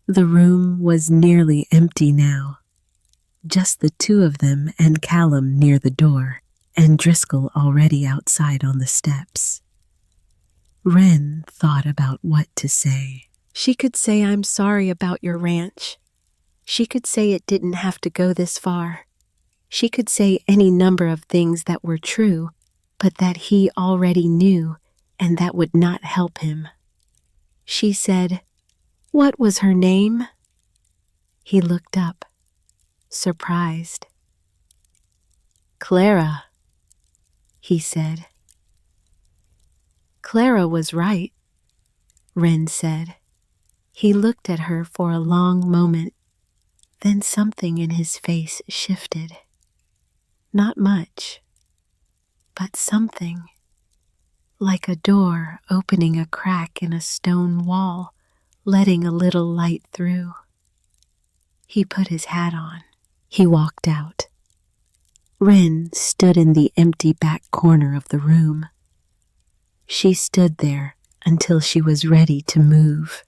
The room was nearly empty now. Just the two of them and Callum near the door, and Driscoll already outside on the steps. Wren thought about what to say. She could say, "I'm sorry about your ranch." She could say it didn't have to go this far. She could say any number of things that were true, but that he already knew and that would not help him. She said, "What was her name?" He looked up, surprised. "Clara," he said. "Clara was right," Wren said. He looked at her for a long moment. Then something in his face shifted. Not much, but something, like a door opening a crack in a stone wall, letting a little light through. He put his hat on. He walked out. Wren stood in the empty back corner of the room. She stood there until she was ready to move.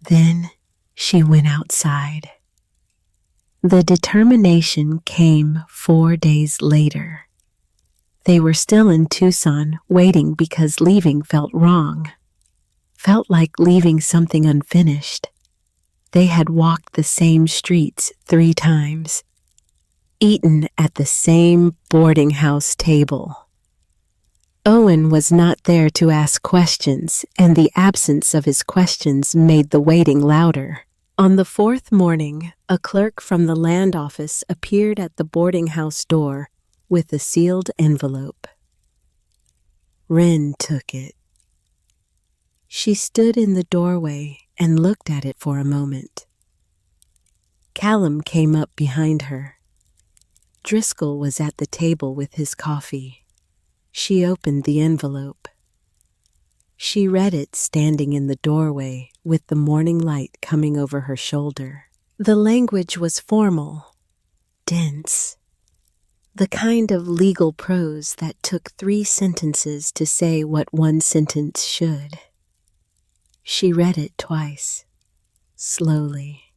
Then she went outside. The determination came 4 days later. They were still in Tucson, waiting because leaving felt wrong. Felt like leaving something unfinished. They had walked the same streets 3 times, eaten at the same boarding house table. Owen was not there to ask questions, and the absence of his questions made the waiting louder. On the 4th morning, a clerk from the land office appeared at the boarding house door with a sealed envelope. Wren took it. She stood in the doorway and looked at it for a moment. Callum came up behind her. Driscoll was at the table with his coffee. She opened the envelope. She read it standing in the doorway with the morning light coming over her shoulder. The language was formal, dense, the kind of legal prose that took 3 sentences to say what 1 sentence should. She read it twice, slowly.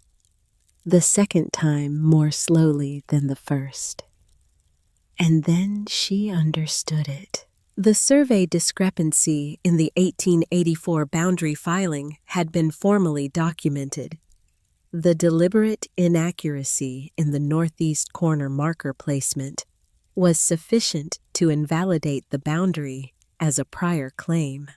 The second time more slowly than the first. And then she understood it. The survey discrepancy in the 1884 boundary filing had been formally documented. The deliberate inaccuracy in the northeast corner marker placement was sufficient to invalidate the boundary as a prior claim.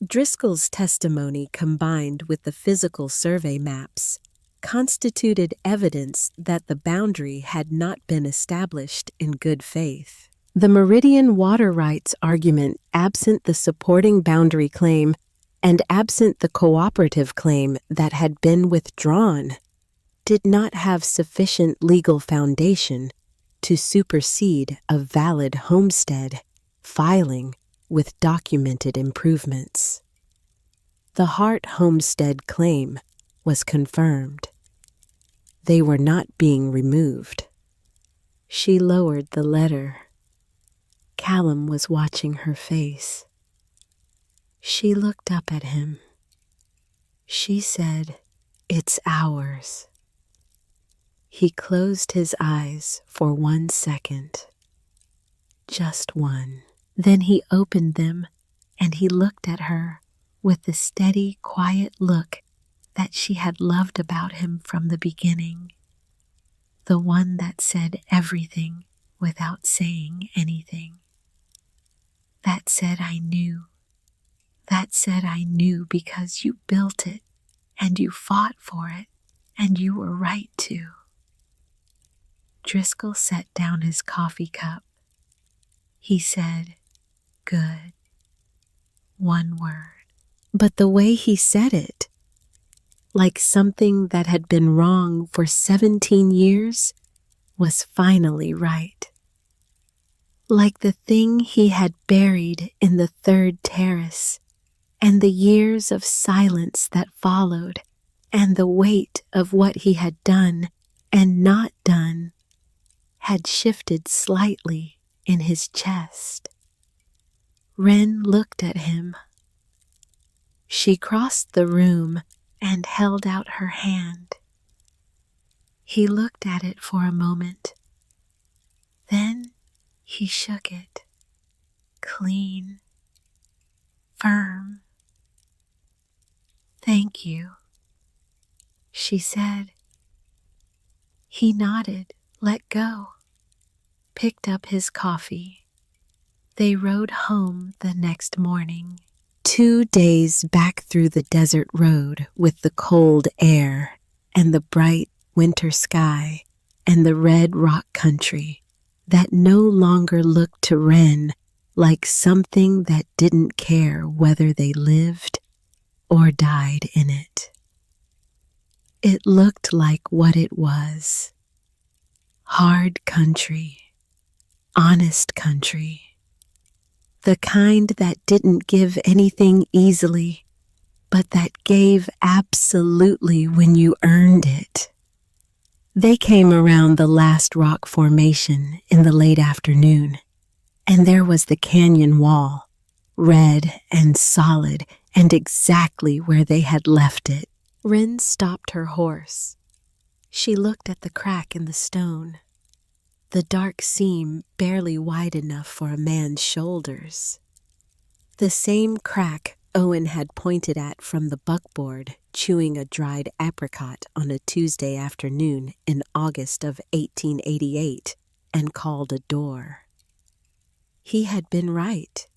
Driscoll's testimony combined with the physical survey maps constituted evidence that the boundary had not been established in good faith. The Meridian water rights argument, absent the supporting boundary claim and absent the cooperative claim that had been withdrawn, did not have sufficient legal foundation to supersede a valid homestead filing with documented improvements. The Hart homestead claim was confirmed. They were not being removed. She lowered the letter. Callum was watching her face. She looked up at him. She said, "It's ours." He closed his eyes for 1 second. Just one. Then he opened them and he looked at her with the steady, quiet look that she had loved about him from the beginning. The one that said everything without saying anything. That said, "I knew." That said, "I knew because you built it and you fought for it and you were right to." Driscoll set down his coffee cup. He said, "Good." 1 word. But the way he said it, like something that had been wrong for 17 years, was finally right. Like the thing he had buried in the 3rd terrace, and the years of silence that followed, and the weight of what he had done and not done, had shifted slightly in his chest. Wren looked at him. She crossed the room and held out her hand. He looked at it for a moment. Then he shook it, clean, firm. "Thank you," she said. He nodded, let go, picked up his coffee. They rode home the next morning. 2 days back through the desert road with the cold air and the bright winter sky and the red rock country that no longer looked to Wren like something that didn't care whether they lived or died in it. It looked like what it was: hard country, honest country, the kind that didn't give anything easily, but that gave absolutely when you earned it. They came around the last rock formation in the late afternoon, and there was the canyon wall, red and solid and exactly where they had left it. Wren stopped her horse. She looked at the crack in the stone, the dark seam barely wide enough for a man's shoulders. The same crack Owen had pointed at from the buckboard, chewing a dried apricot on a Tuesday afternoon in August of 1888, and called a door. He had been right.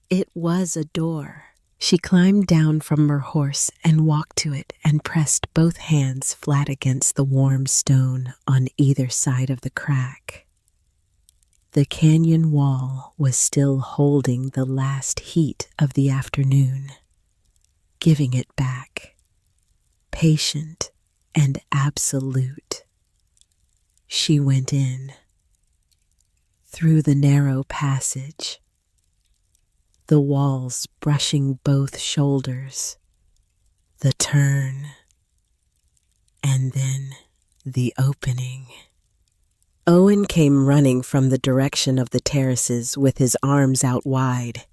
It was a door. She climbed down from her horse and walked to it and pressed both hands flat against the warm stone on either side of the crack. The canyon wall was still holding the last heat of the afternoon, giving it back, patient and absolute. She went in, through the narrow passage, the walls brushing both shoulders, the turn, and then the opening. Owen came running from the direction of the terraces with his arms out wide.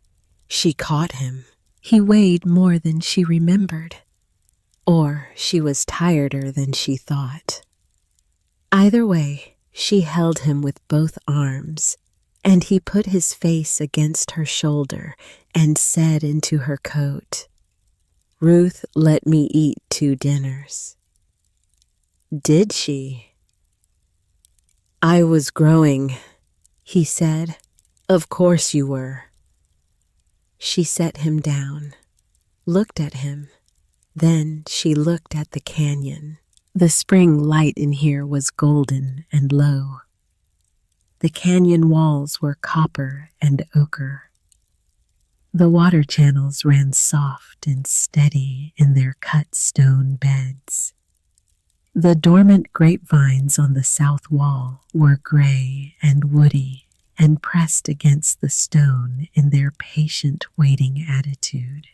She caught him. He weighed more than she remembered, or she was tireder than she thought. Either way, she held him with both arms, and he put his face against her shoulder and said into her coat, "Ruth let me eat 2 dinners. Did she? I was growing," he said. "Of course you were." She set him down, looked at him. Then she looked at the canyon. The spring light in here was golden and low. The canyon walls were copper and ochre. The water channels ran soft and steady in their cut stone beds. The dormant grapevines on the south wall were gray and woody and pressed against the stone in their patient waiting attitude.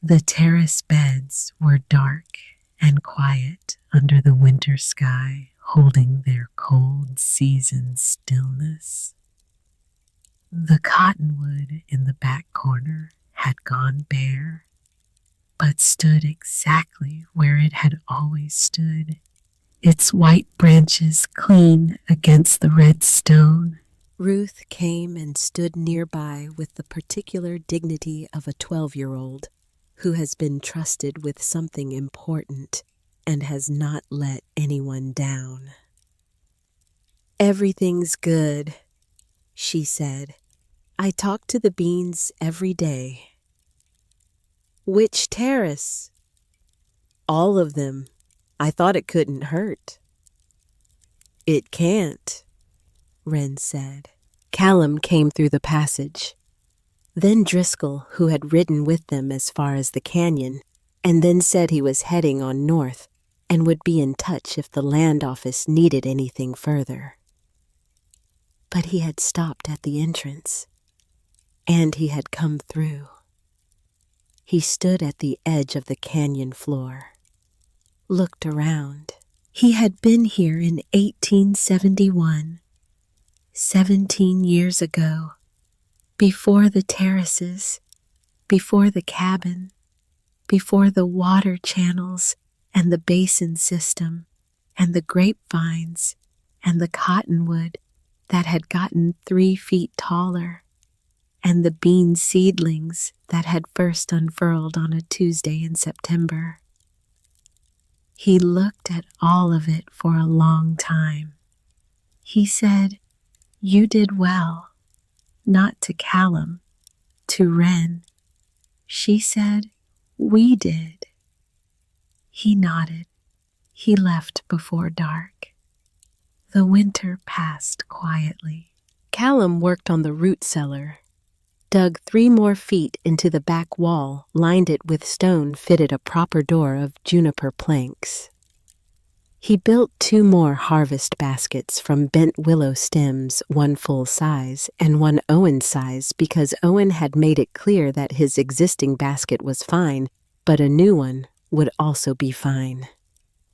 The terrace beds were dark and quiet under the winter sky, holding their cold season stillness. The cottonwood in the back corner had gone bare, but stood exactly where it had always stood, its white branches clean against the red stone. Ruth came and stood nearby with the particular dignity of a 12-year-old who has been trusted with something important and has not let anyone down. "Everything's good," she said. "I talk to the beans every day." "Which terrace?" "All of them. I thought it couldn't hurt." "It can't," Wren said. Callum came through the passage. Then Driscoll, who had ridden with them as far as the canyon, and then said he was heading on north and would be in touch if the land office needed anything further. But he had stopped at the entrance, and he had come through. He stood at the edge of the canyon floor, looked around. He had been here in 1871, 17 years ago, before the terraces, before the cabin, before the water channels and the basin system and the grapevines and the cottonwood that had gotten 3 feet taller. and the bean seedlings that had first unfurled on a Tuesday in September. He looked at all of it for a long time. He said, "You did well," not to Callum, to Wren. She said, "We did." He nodded. He left before dark. The winter passed quietly. Callum worked on the root cellar, dug 3 more feet into the back wall, lined it with stone, fitted a proper door of juniper planks. He built 2 more harvest baskets from bent willow stems, 1 full size and 1 Owen size, because Owen had made it clear that his existing basket was fine, but a new one would also be fine.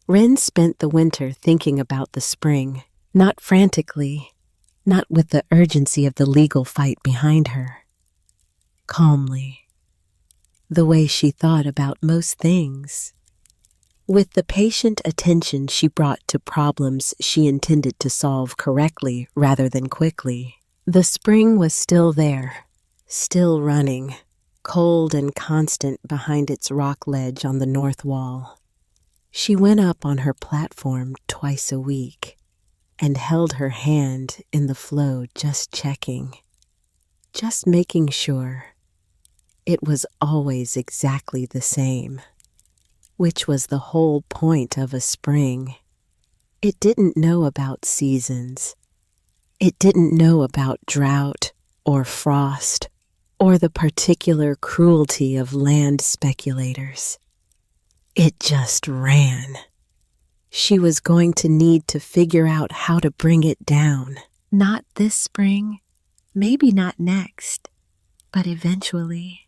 Wren spent the winter thinking about the spring, not frantically, not with the urgency of the legal fight behind her. Calmly, the way she thought about most things, with the patient attention she brought to problems she intended to solve correctly rather than quickly. The spring was still there, still running, cold and constant behind its rock ledge on the north wall. She went up on her platform twice a week and held her hand in the flow, just checking, just making sure it was always exactly the same, which was the whole point of a spring. It didn't know about seasons. It didn't know about drought or frost or the particular cruelty of land speculators. It just ran. She was going to need to figure out how to bring it down. Not this spring, maybe not next, but eventually.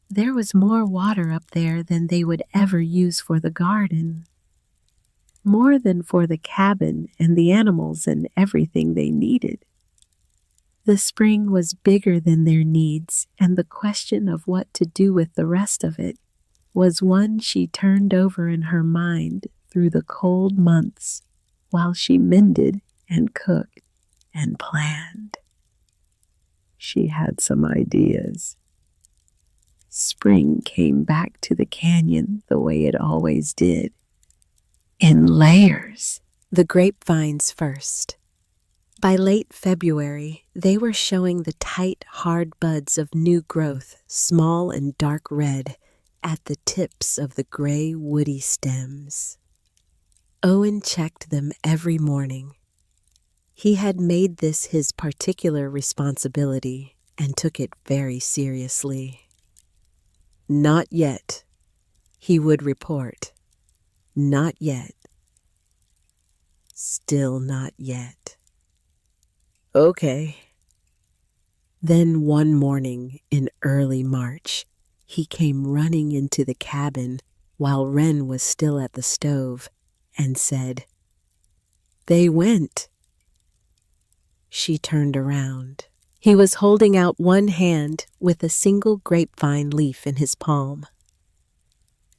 There was more water up there than they would ever use for the garden. More than for the cabin and the animals and everything they needed. The spring was bigger than their needs, and the question of what to do with the rest of it was one she turned over in her mind through the cold months while she mended and cooked and planned. She had some ideas. Spring came back to the canyon the way it always did, in layers. The grapevines first. By late February, they were showing the tight, hard buds of new growth, small and dark red, at the tips of the gray, woody stems. Owen checked them every morning. He had made this his particular responsibility and took it very seriously. "Not yet," he would report. "Not yet. Still not yet." "Okay." Then one morning in early March, he came running into the cabin while Wren was still at the stove and said, "They went." She turned around. He was holding out one hand with a single grapevine leaf in his palm.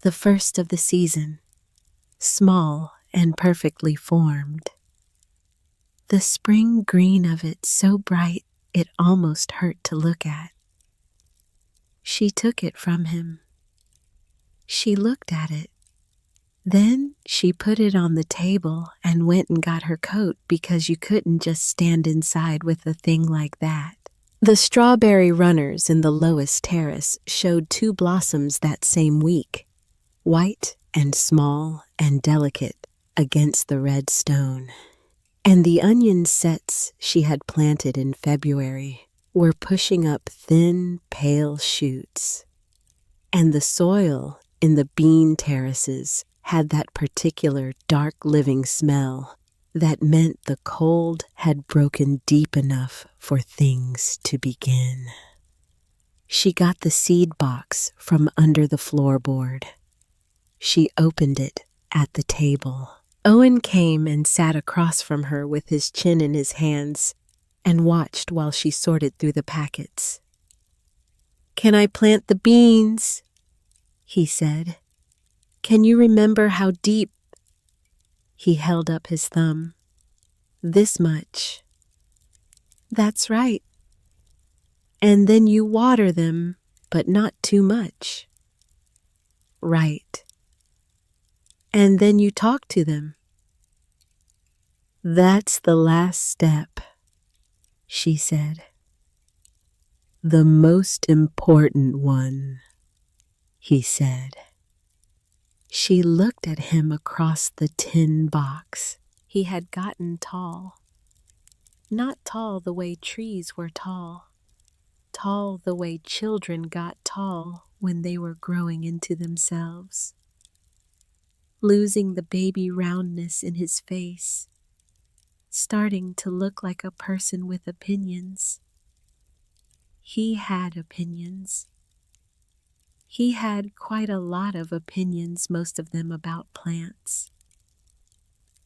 The first of the season, small and perfectly formed. The spring green of it so bright it almost hurt to look at. She took it from him. She looked at it. Then she put it on the table and went and got her coat because you couldn't just stand inside with a thing like that. The strawberry runners in the lowest terrace showed 2 blossoms that same week, white and small and delicate against the red stone. And the onion sets she had planted in February were pushing up thin, pale shoots. And the soil in the bean terraces had that particular dark living smell that meant the cold had broken deep enough for things to begin. She got the seed box from under the floorboard. She opened it at the table. Owen came and sat across from her with his chin in his hands and watched while she sorted through the packets. "Can I plant the beans?" he said. "Can you remember how deep?" He held up his thumb. "This much." "That's right." And then you water them, but not too much. Right. And then you talk to them. That's the last step, she said. The most important one, he said. She looked at him across the tin box. He had gotten tall. Not tall the way trees were tall. Tall the way children got tall when they were growing into themselves. Losing the baby roundness in his face. Starting to look like a person with opinions. He had opinions. He had quite a lot of opinions, most of them about plants.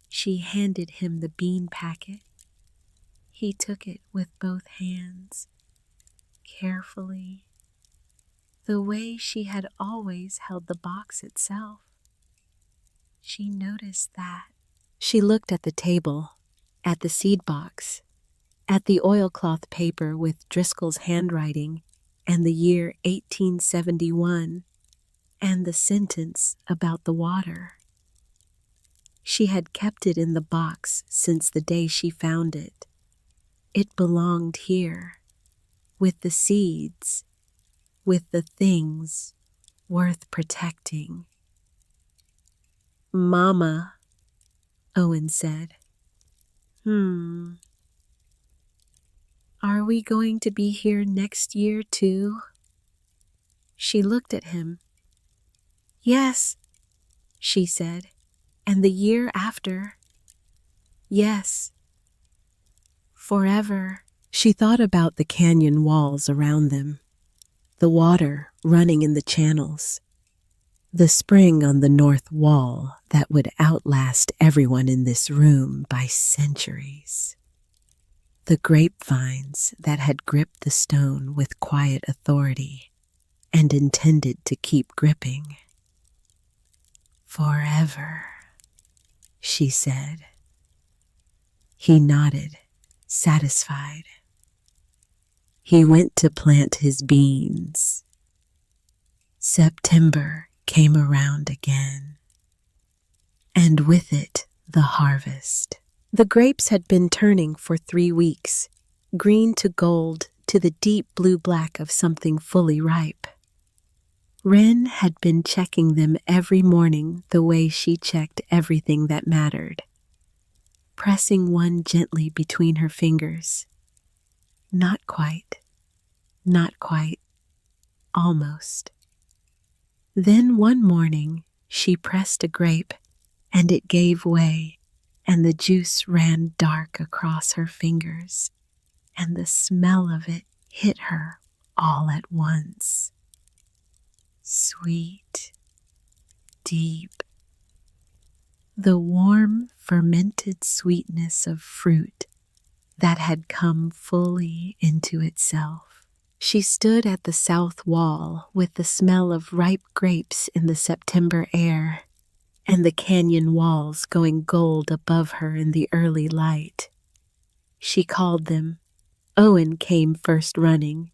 She handed him the bean packet. He took it with both hands, carefully, the way she had always held the box itself. She noticed that. She looked at the table, at the seed box, at the oilcloth paper with Driscoll's handwriting and the year 1871 and the sentence about the water. She had kept it in the box since the day she found it. It belonged here, with the seeds, with the things worth protecting. Mama, Owen said. Are we going to be here next year too? She looked at him. Yes, she said, and the year after. Yes. Forever. She thought about the canyon walls around them, the water running in the channels, the spring on the north wall that would outlast everyone in this room by centuries. The grapevines that had gripped the stone with quiet authority and intended to keep gripping. Forever, she said. He nodded, satisfied. He went to plant his beans. September came around again, and with it the harvest. The grapes had been turning for 3 weeks, green to gold to the deep blue-black of something fully ripe. Wren had been checking them every morning the way she checked everything that mattered, pressing one gently between her fingers. Not quite, almost. Then one morning she pressed a grape, and it gave way, and the juice ran dark across her fingers, and the smell of it hit her all at once. Sweet, deep, the warm, fermented sweetness of fruit that had come fully into itself. She stood at the south wall with the smell of ripe grapes in the September air, and the canyon walls going gold above her in the early light. She called them. Owen came first running.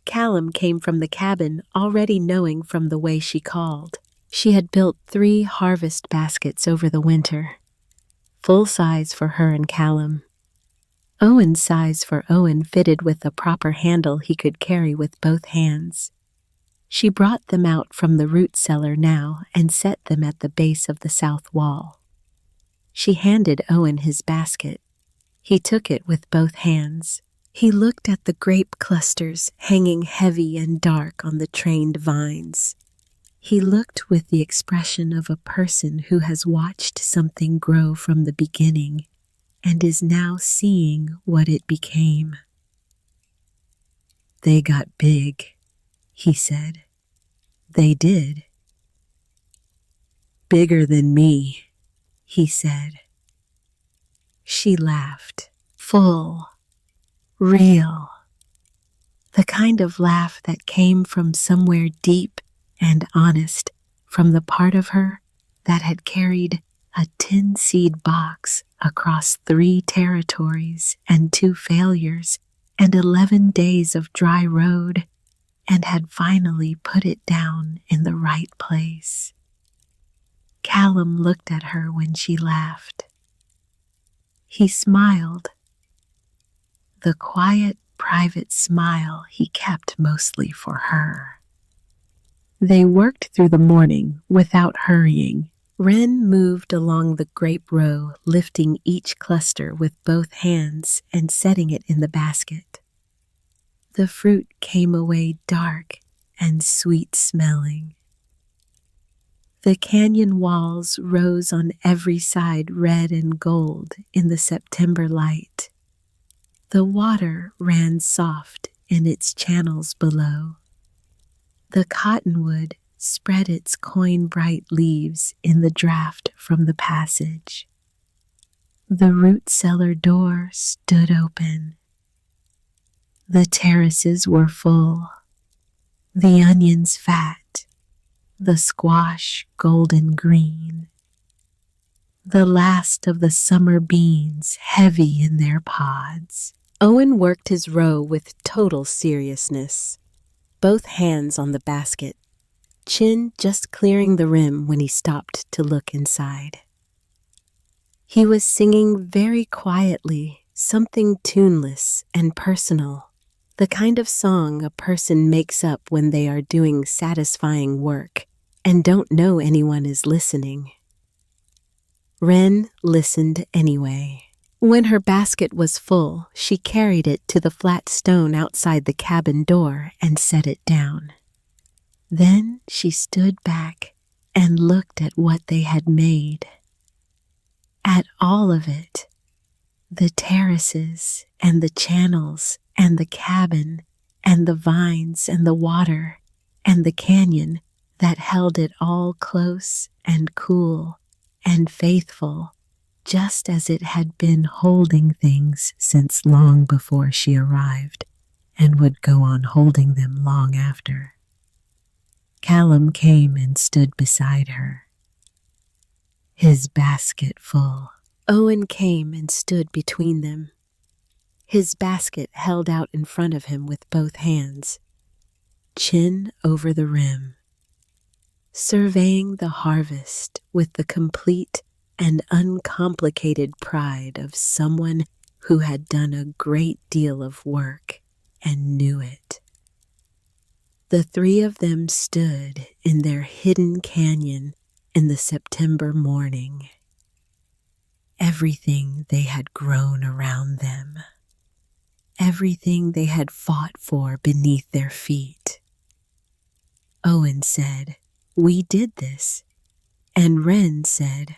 Callum came from the cabin, already knowing from the way she called. She had built 3 harvest baskets over the winter, full size for her and Callum. Owen's size for Owen fitted with a proper handle he could carry with both hands. She brought them out from the root cellar now and set them at the base of the south wall. She handed Owen his basket. He took it with both hands. He looked at the grape clusters hanging heavy and dark on the trained vines. He looked with the expression of a person who has watched something grow from the beginning and is now seeing what it became. They got big, he said. They did. Bigger than me, he said. She laughed, full, real, the kind of laugh that came from somewhere deep and honest, from the part of her that had carried a 10-seed box across 3 territories and 2 failures and 11 days of dry road, and had finally put it down in the right place. Callum looked at her when she laughed. He smiled, the quiet, private smile he kept mostly for her. They worked through the morning without hurrying. Wren moved along the grape row, lifting each cluster with both hands and setting it in the basket. The fruit came away dark and sweet-smelling. The canyon walls rose on every side red and gold in the September light. The water ran soft in its channels below. The cottonwood spread its coin-bright leaves in the draft from the passage. The root cellar door stood open. The terraces were full, the onions fat, the squash golden green, the last of the summer beans heavy in their pods. Owen worked his row with total seriousness, both hands on the basket, chin just clearing the rim when he stopped to look inside. He was singing very quietly, something tuneless and personal, the kind of song a person makes up when they are doing satisfying work and don't know anyone is listening. Wren listened anyway. When her basket was full, she carried it to the flat stone outside the cabin door and set it down. Then she stood back and looked at what they had made. At all of it, the terraces and the channels and the cabin and the vines and the water and the canyon that held it all close and cool and faithful, just as it had been holding things since long before she arrived, and would go on holding them long after. Callum came and stood beside her, his basket full. Owen came and stood between them, his basket held out in front of him with both hands, chin over the rim, surveying the harvest with the complete and uncomplicated pride of someone who had done a great deal of work and knew it. The three of them stood in their hidden canyon in the September morning. Everything they had grown around them, everything they had fought for beneath their feet. Owen said, "We did this," and Wren said,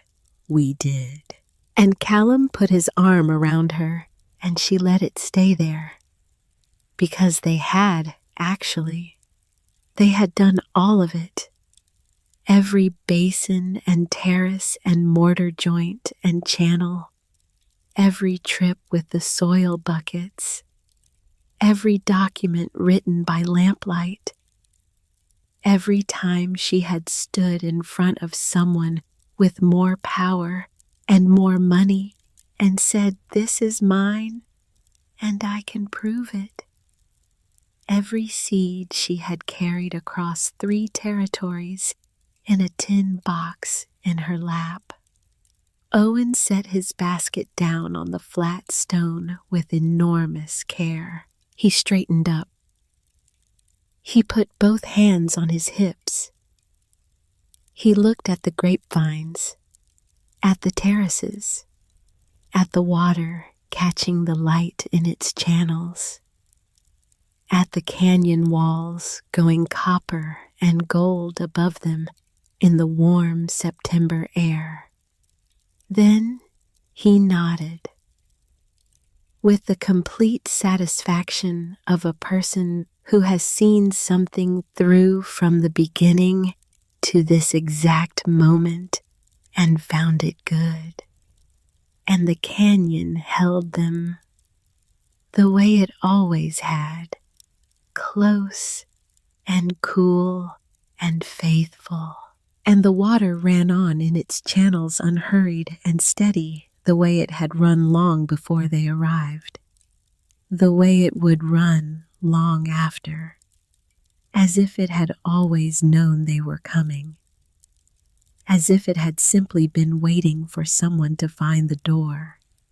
"We did." And Callum put his arm around her, and she let it stay there. Because they had, actually. They had done all of it. Every basin and terrace and mortar joint and channel, every trip with the soil buckets, every document written by lamplight, every time she had stood in front of someone with more power and more money and said, "This is mine, and I can prove it." Every seed she had carried across 3 territories in a tin box in her lap. Owen set his basket down on the flat stone with enormous care. He straightened up. He put both hands on his hips. He looked at the grapevines, at the terraces, at the water catching the light in its channels, at the canyon walls going copper and gold above them in the warm September air. Then he nodded, with the complete satisfaction of a person who has seen something through from the beginning to this exact moment and found it good. And the canyon held them the way it always had, close and cool and faithful. And the water ran on in its channels unhurried and steady, the way it had run long before they arrived. the way it would run long after, as if it had always known they were coming, as if it had simply been waiting for someone to find the door.